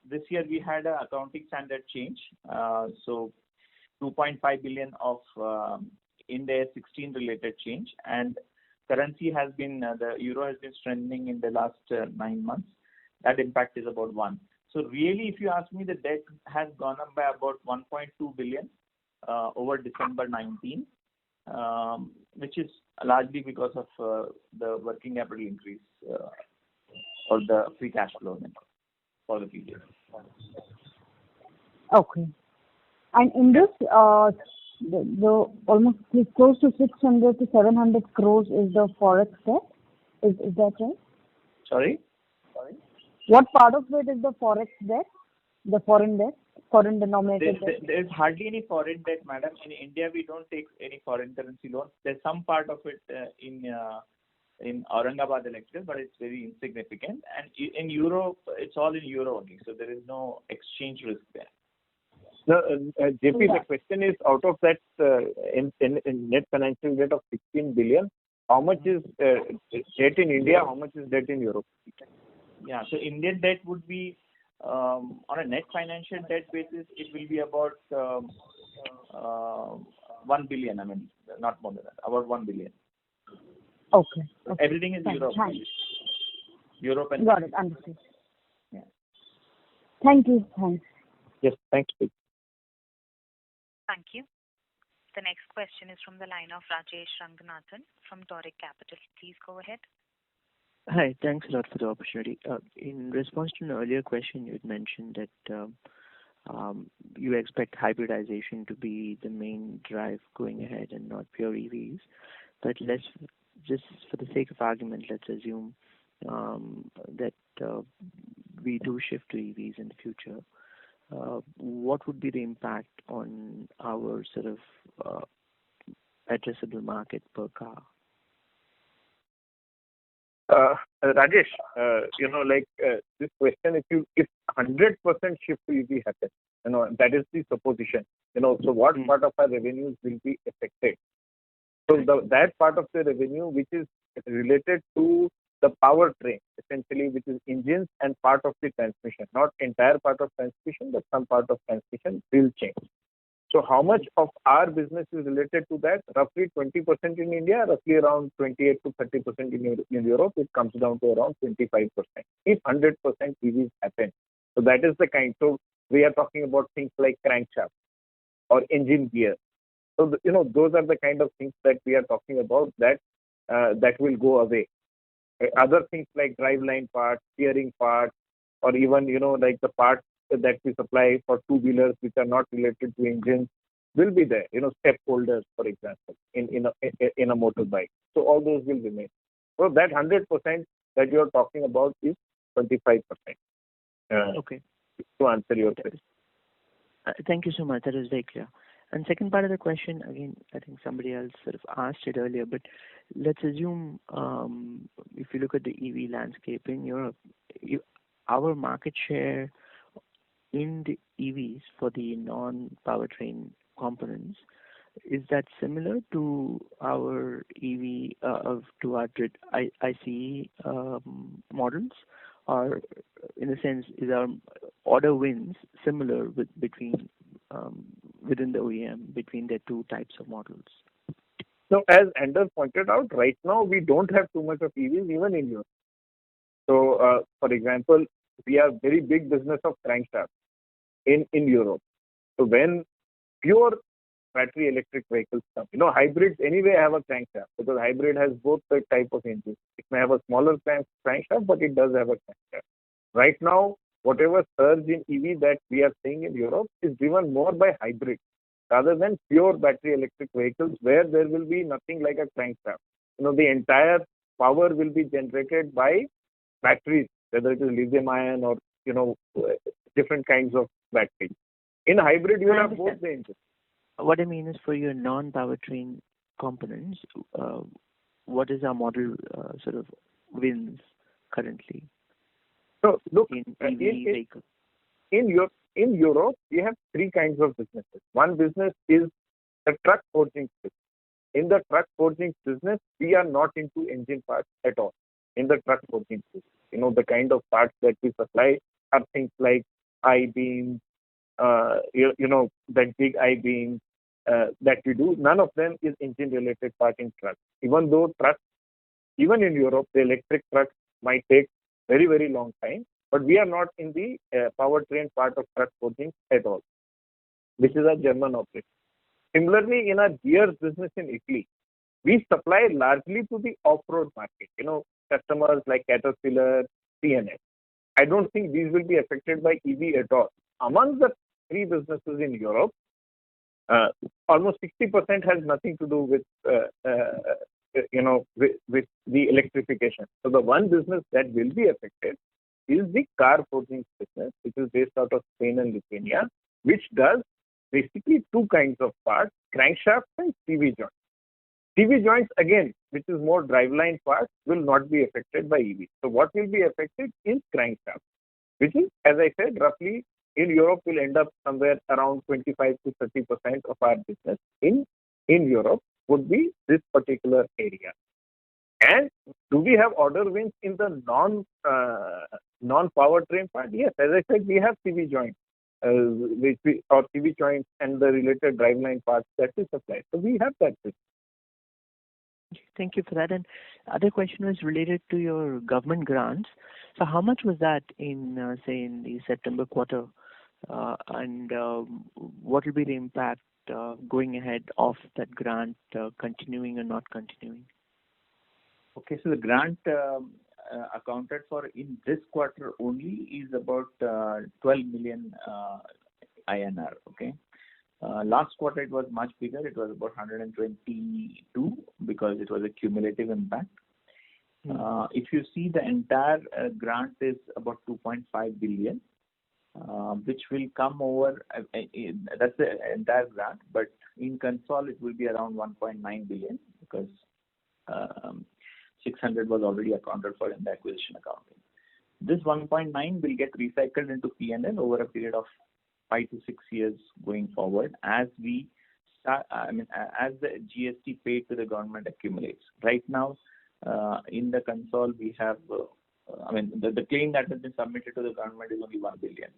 this year we had a accounting standard change. So 2.5 billion of Ind AS 16 related change, and currency has been the euro has been strengthening in the last 9 months. That impact is about 1. So really, if you ask me, the debt has gone up by about 1.2 billion over December 19, which is largely because of the working capital increase or the free cash flow for the period. Okay. And in this, the almost close to 600 to 700 crores is the forex debt. Is that right? Sorry? What part of it is the forex debt? The foreign debt? Foreign denominated debt? There's hardly any foreign debt, madam. In India, we don't take any foreign currency loans. There's some part of it in Aurangabad Electrical, but it's very insignificant. And in Europe, it's all in euro only, so there is no exchange risk there. No, JP, the question is, out of that in net financial debt of 16 billion, how much is debt in India? How much is debt in Europe? Yeah, so Indian debt would be on a net financial debt basis, it will be about 1 billion. I mean, not more than that, about 1 billion. Okay. Everything is Europe. Europe and got it. Understood. Yeah. Thank you. Thanks. Yes, thanks. Thank you. The next question is from the line of Rajesh Ranganathan from Doric Capital. Please go ahead. Hi, thanks a lot for the opportunity. In response to an earlier question, you had mentioned that you expect hybridization to be the main drive going ahead and not pure EVs. But let's just, for the sake of argument, let's assume that we do shift to EVs in the future. What would be the impact on our sort of addressable market per car? Rajesh, this question, if 100% shift to EV happens, that is the supposition. So what part of our revenues will be affected? So that part of the revenue which is related to the powertrain, essentially, which is engines and part of the transmission, not entire part of transmission, but some part of transmission will change. So how much of our business is related to that? Roughly 20% in India, roughly around 28 to 30% in Europe. It comes down to around 25%. If 100% EVs happen, so that is the kind. So we are talking about things like crankshaft or engine gear. So those are the kind of things that we are talking about that will go away. Other things like driveline parts, steering parts, or even like the parts that we supply for two-wheelers which are not related to engines will be there. Step holders, for example, in a motorbike. So all those will remain. So that 100% that you are talking about is 25%. Okay. To answer your question. Thank you so much. That is very clear. And second part of the question, again, I think somebody else sort of asked it earlier, but let's assume if you look at the EV landscape in Europe, our market share in the EVs for the non-powertrain components, is that similar to our EV to our ICE models, or in a sense, is our order wins similar within the OEM between the two types of models? So as Anders pointed out, right now we don't have too much of EVs even in Europe. So for example, we have very big business of crankshaft in Europe. So when pure battery electric vehicles come, hybrids anyway have a crankshaft because hybrid has both the type of engines. It may have a smaller crankshaft, but it does have a crankshaft. Right now, whatever surge in EV that we are seeing in Europe is driven more by hybrid rather than pure battery electric vehicles where there will be nothing like a crankshaft. The entire power will be generated by batteries, whether it is lithium ion or different kinds of batteries. In hybrid, you will have both the engines. What I mean is, for your non-powertrain components, what is our model sort of wins currently? So look, in EV vehicles. In Europe, we have three kinds of businesses. One business is the truck forging business. In the truck forging business, we are not into engine parts at all. In the truck forging business, the kind of parts that we supply are things like I-beams, that big I-beams that we do. None of them is engine-related part in trucks. Even though trucks, even in Europe, the electric trucks might take very, very long time, but we are not in the powertrain part of truck forging at all. This is a German operation. Similarly, in our gears business in Italy, we supply largely to the off-road market, customers like Caterpillar, CNH. I don't think these will be affected by EV at all. Among the three businesses in Europe, almost 60% has nothing to do with the electrification. So the one business that will be affected is the car forging business, which is based out of Spain and Lithuania, which does basically two kinds of parts, crankshafts and CV joints. CV joints, again, which is more driveline parts, will not be affected by EV. So what will be affected is crankshaft, which is, as I said, roughly in Europe will end up somewhere around 25 to 30% of our business in Europe would be this particular area. And do we have order wins in the non-powertrain part? Yes, as I said, we have CV joints, or CV joints and the related driveline parts that we supply. So we have that business. Thank you for that. And other question was related to your government grants. So how much was that in, say, in the September quarter? And what will be the impact going ahead of that grant continuing or not continuing? Okay, so the grant accounted for in this quarter only is about 12 million INR. Okay. Last quarter it was much bigger. It was about 122 because it was a cumulative impact. If you see, the entire grant is about 2.5 billion, which will come over. That's the entire grant, but in consol it will be around 1.9 billion because 600 was already accounted for in the acquisition accounting. This 1.9 will get recycled into P&L over a period of 5 to 6 years going forward as we start, as the GST paid to the government accumulates. Right now, In the console, we have, the claim that has been submitted to the government is only 1 billion.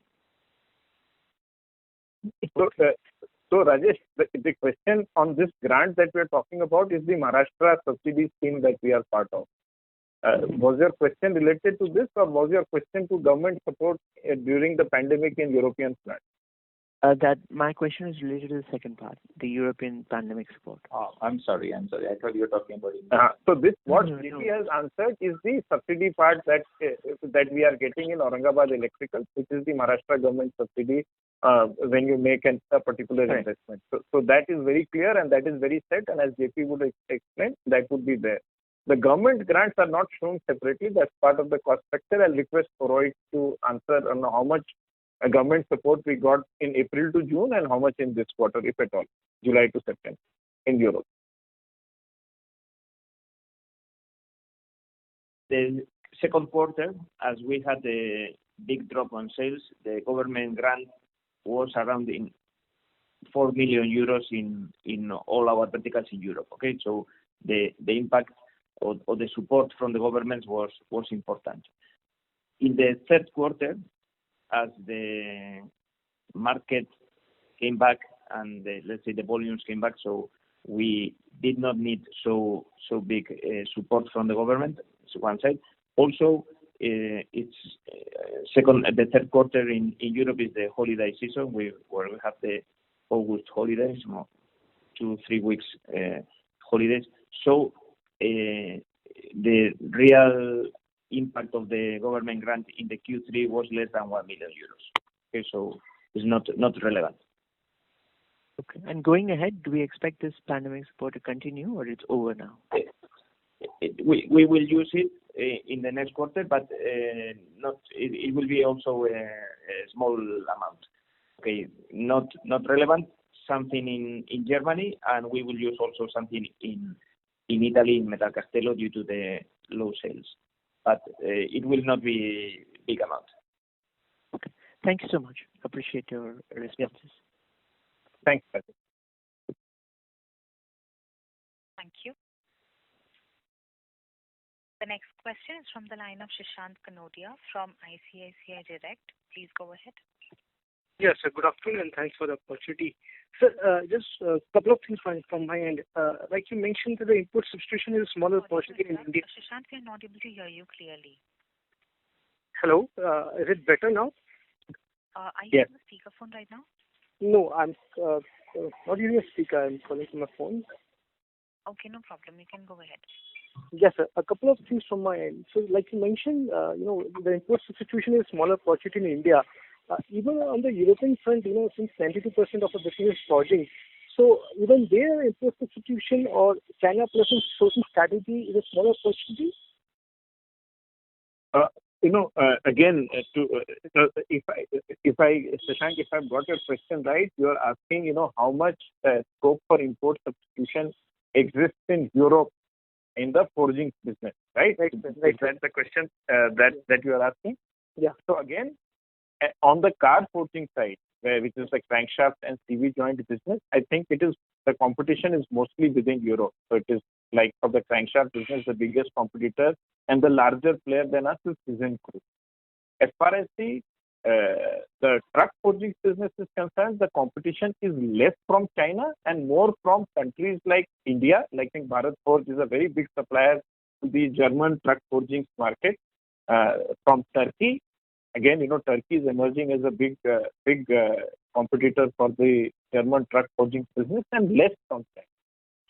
So Rajesh, the question on this grant that we are talking about is the Maharashtra subsidy scheme that we are part of. Was your question related to this, or was your question to government support during the pandemic in European plant? That my question is related to the second part, the European pandemic support. Oh, I'm sorry. I thought you were talking about it. So this, what GP has answered is the subsidy part that we are getting in Aurangabad Electrical, which is the Maharashtra government subsidy when you make a particular investment. So that is very clear and that is very set, and as JP would explain, that would be there. The government grants are not shown separately. That's part of the cost structure. I'll request Rohit to answer on how much government support we got in April to June and how much in this quarter, if at all, July to September, in Europe. The second quarter, as we had a big drop on sales, the government grant was around 4 million euros in all our verticals in Europe. Okay, so the impact or the support from the government was important. In the third quarter, as the market came back and let's say the volumes came back, so we did not need so big support from the government. So one side. Also, it's the third quarter in Europe is the holiday season where we have the August holidays, 2-3 weeks holidays. So the real impact of the government grant in the Q3 was less than 1 million euros. Okay, so it's not relevant. Okay. And going ahead, do we expect this pandemic support to continue, or it's over now? We will use it in the next quarter, but it will be also a small amount. Okay, not relevant. Something in Germany, and we will use also something in Italy, in Metal Castello, due to the low sales. But it will not be big amount. Okay. Thank you so much. Appreciate your responses. Thanks. Thank you. The next question is from the line of Shashank Kanodia from ICICI Direct. Please go ahead. Yes, sir. Good afternoon, and thanks for the opportunity. Sir, just a couple of things from my end. Like you mentioned, that the import substitution is a smaller opportunity in India. Shashank, we are not able to hear you clearly. Hello, is it better now? Are you on the speakerphone right now? No, I'm not using a speaker. I'm calling from my phone. Okay, no problem. You can go ahead. Yes, sir. A couple of things from my end. So, like you mentioned, the import substitution is a smaller opportunity in India. Even on the European front, since 92% of the business is forging, so even their import substitution or China plus sourcing strategy is a smaller opportunity? Again, Shashank, if I've got your question right, you are asking, how much scope for import substitution exists in Europe in the forging business, right? Right. Is that the question that you are asking? Yeah. So again, on the car forging side, which is the crankshaft and CV joint business, I think the competition is mostly within Europe. So it is like for the crankshaft business, the biggest competitor and the larger player than us is ThyssenKrupp. As far as the truck forging business is concerned, the competition is less from China and more from countries like India. Like I think Bharat Forge is a very big supplier to the German truck forging market. From Turkey, again, Turkey is emerging as a big competitor for the German truck forging business and less from China.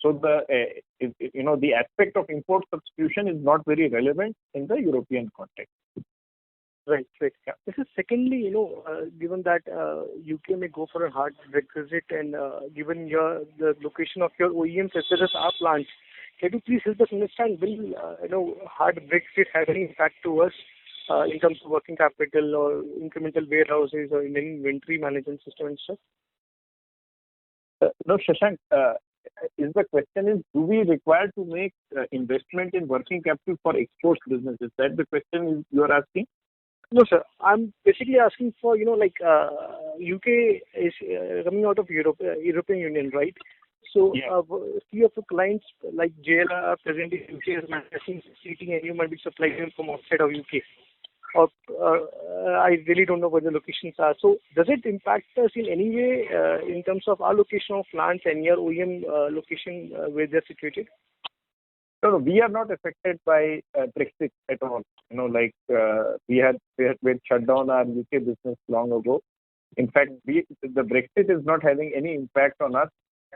So the aspect of import substitution is not very relevant in the European context. Right. Yeah. This is secondly, given that UK may go for a hard Brexit and given the location of your OEMs as well as our plants, can you please help us understand will hard Brexit have any impact to us in terms of working capital or incremental warehouses or in any inventory management system and stuff? No, Shashank. Is the question is, do we require to make investment in working capital for exports business? Is that the question you are asking? No, sir. I'm basically asking for, UK is coming out of European Union, right? So Yeah. few of the clients like JLR are present in UK as manufacturing seating, and you might be supplying them from outside of UK. Or I really don't know where the locations are. So does it impact us in any way in terms of our location of plants and your OEM location where they're situated? No, we are not affected by Brexit at all. We had shut down our UK business long ago. In fact, the Brexit is not having any impact on us.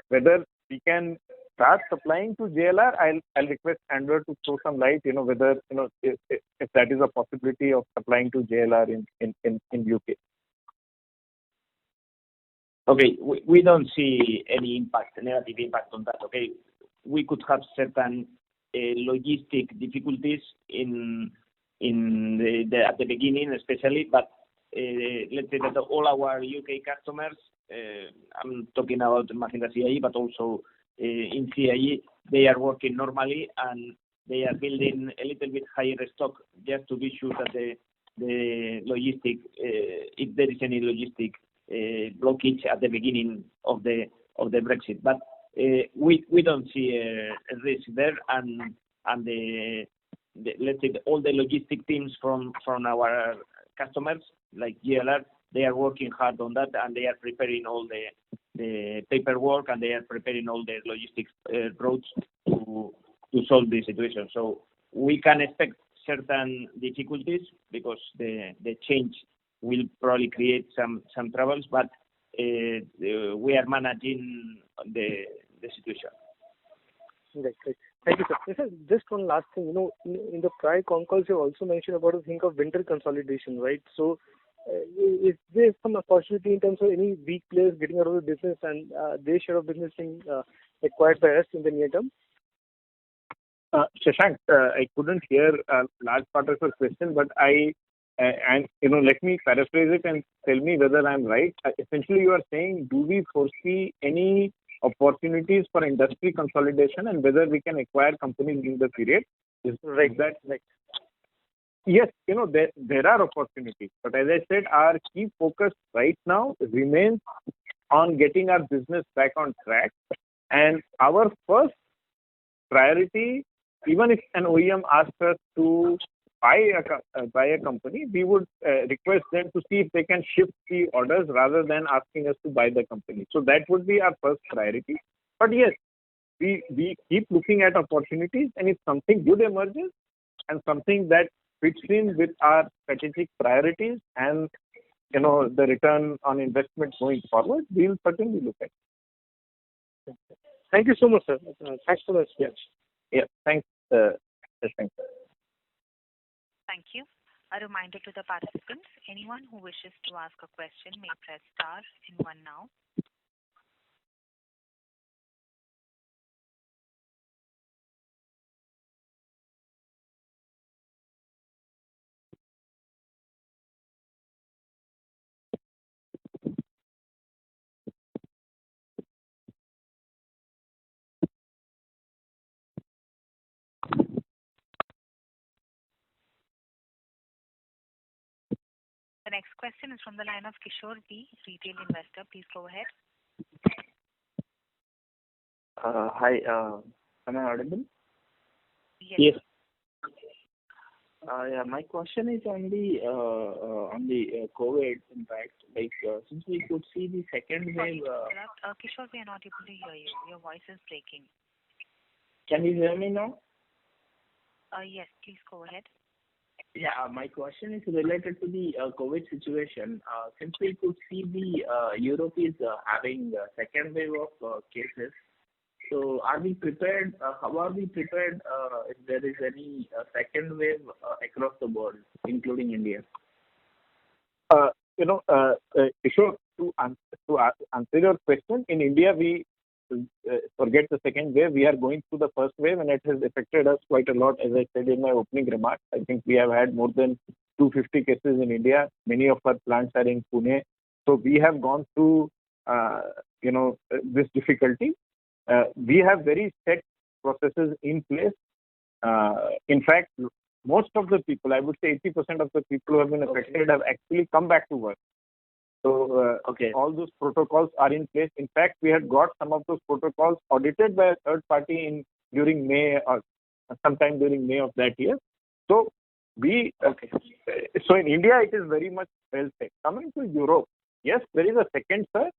Whether we can start supplying to JLR, I'll request Andrew to throw some light. Whether if that is a possibility of supplying to JLR in UK. Okay, we don't see any negative impact on that. Okay, we could have certain logistic difficulties at the beginning, especially, but let's say that all our UK customers, I'm talking about Mahindra CIE, but also in CIE, they are working normally and they are building a little bit higher stock just to be sure that the logistic, if there is any logistic blockage at the beginning of the Brexit, but we don't see a risk there, and let's say all the logistic teams from our customers like GLR, they are working hard on that, and they are preparing all the paperwork, and they are preparing all the logistics routes to solve the situation. So we can expect certain difficulties because the change will probably create some troubles, but we are managing the situation. Right. Thank you, sir. Sir, just one last thing. In the prior con calls, you also mentioned about the thing of vendor consolidation, right? So, is there some opportunity in terms of any weak players getting out of the business and their share of business being acquired by us in the near term? Shashank, I couldn't hear a large part of your question, but let me paraphrase it and tell me whether I'm right. Essentially, you are saying, do we foresee any opportunities for industry consolidation and whether we can acquire companies in the period? Is that right? Yes, there are opportunities, but as I said, our key focus right now remains on getting our business back on track, and our first priority, even if an OEM asks us to buy a company, we would request them to see if they can shift the orders rather than asking us to buy the company. So that would be our first priority. But yes, we keep looking at opportunities, and if something good emerges and something that fits in with our strategic priorities and the return on investment going forward, we'll certainly look at it. Thank you so much, sir. Thanks for the speech. Yeah, thanks. Thanks. Thank you. A reminder to the participants, anyone who wishes to ask a question may press star and one now. The next question is from the line of Kishore B, retail investor. Please go ahead. Hi, am I audible? Yes. Yeah, my question is on the COVID impact. Since we could see the second wave. Kishore, we are not able to hear you. Your voice is breaking. Can you hear me now? Yes, please go ahead. Yeah, my question is related to the COVID situation. Since we could see the Europe is having a second wave of cases, so are we prepared? How are we prepared if there is any second wave across the board, including India? Kishore, to answer your question, in India we forget the second wave. We are going through the first wave, and it has affected us quite a lot. As I said in my opening remarks, I think we have had more than 250 cases in India. Many of our plants are in Pune, so we have gone through this difficulty. We have very set processes in place. In fact, most of the people, I would say 80% of the people who have been affected have actually come back to work. So Okay. all those protocols are in place. In fact, we had got some of those protocols audited by a third party during May or sometime during May of that year. So so in India it is very much well set. Coming to Europe, yes, there is a second surge.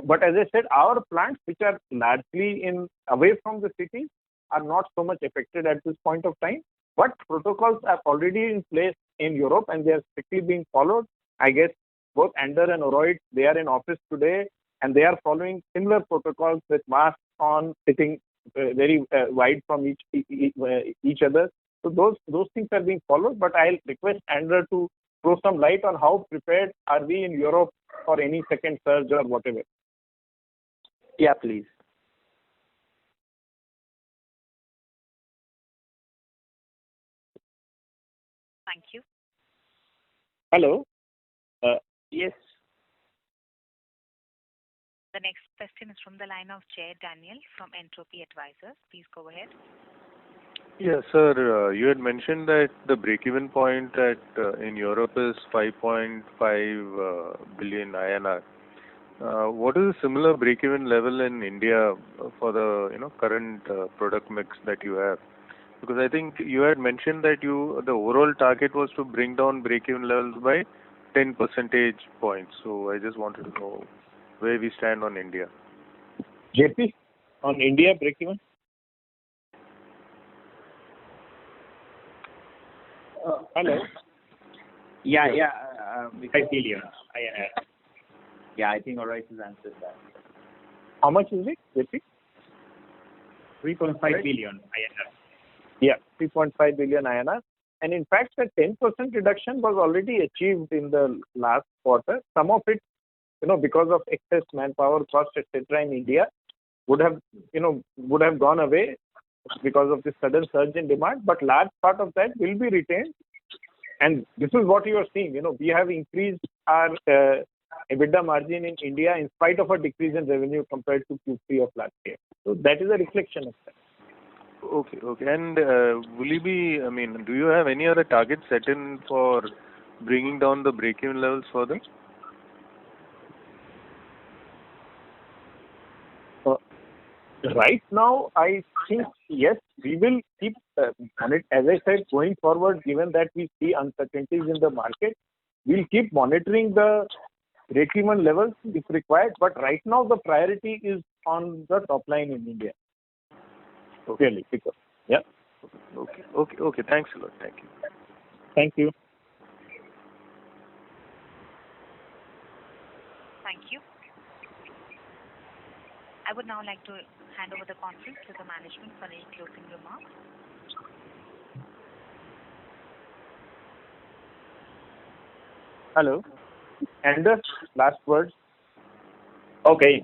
But as I said, our plants, which are largely away from the cities, are not so much affected at this point of time. But protocols are already in place in Europe, and they are strictly being followed. I guess both Ander and Oroid, they are in office today, and they are following similar protocols with masks on, sitting very wide from each other. So those things are being followed. But I'll request Ander to throw some light on how prepared are we in Europe for any second surge or whatever. Yeah, please. Thank you. Hello. Yes. The next question is from the line of Jay Daniel from Entropy Advisors. Please go ahead. Yes, sir. You had mentioned that the break-even point in Europe is 5.5 billion INR. What is a similar break-even level in India for the current product mix that you have? Because I think you had mentioned that the overall target was to bring down break-even levels by 10 percentage points. So I just wanted to know where we stand on India. JP, on India break-even? Hello. Yeah. 5 billion. Yeah, I think Oroid has answered that. How much is it, JP? 3.5 billion INR. Yeah, 3.5 billion INR. And in fact, the 10% reduction was already achieved in the last quarter. Some of it, because of excess manpower cost, etc., in India, would have gone away because of this sudden surge in demand. But large part of that will be retained. And this is what you are seeing. We have increased our EBITDA margin in India in spite of a decrease in revenue compared to Q3 of last year. So that is a reflection of that. Okay. And will you do you have any other targets set in for bringing down the break-even levels further? Right now, I think, yes, we will keep on it. As I said, going forward, given that we see uncertainties in the market, we'll keep monitoring the break-even levels if required. But right now, the priority is on the top line in India. Clearly, because yeah. Okay. Thanks a lot. Thank you. Thank you. Thank you. I would now like to hand over the conference to the management for any closing remarks. Hello. Anders, last words. Okay.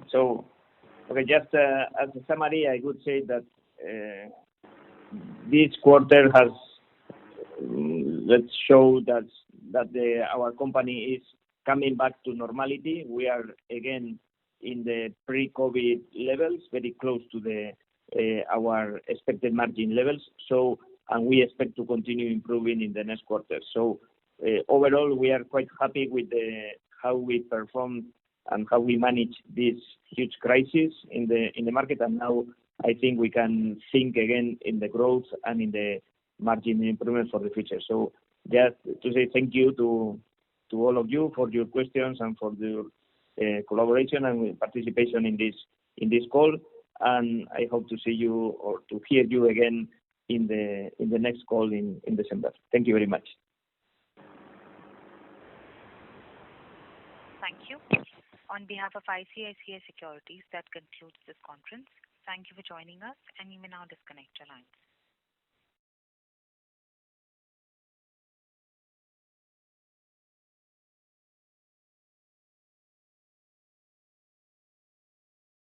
Just as a summary, I would say that this quarter has let's show that our company is coming back to normality. We are again in the pre-COVID levels, very close to our expected margin levels. And we expect to continue improving in the next quarter. So overall, we are quite happy with how we performed and how we manage this huge crisis in the market. And now I think we can think again in the growth and in the margin improvement for the future. So just to say thank you to all of you for your questions and for your collaboration and participation in this call. And I hope to see you or to hear you again in the next call in December. Thank you very much. Thank you. On behalf of ICICI Securities, that concludes this conference. Thank you for joining us, and you may now disconnect your lines.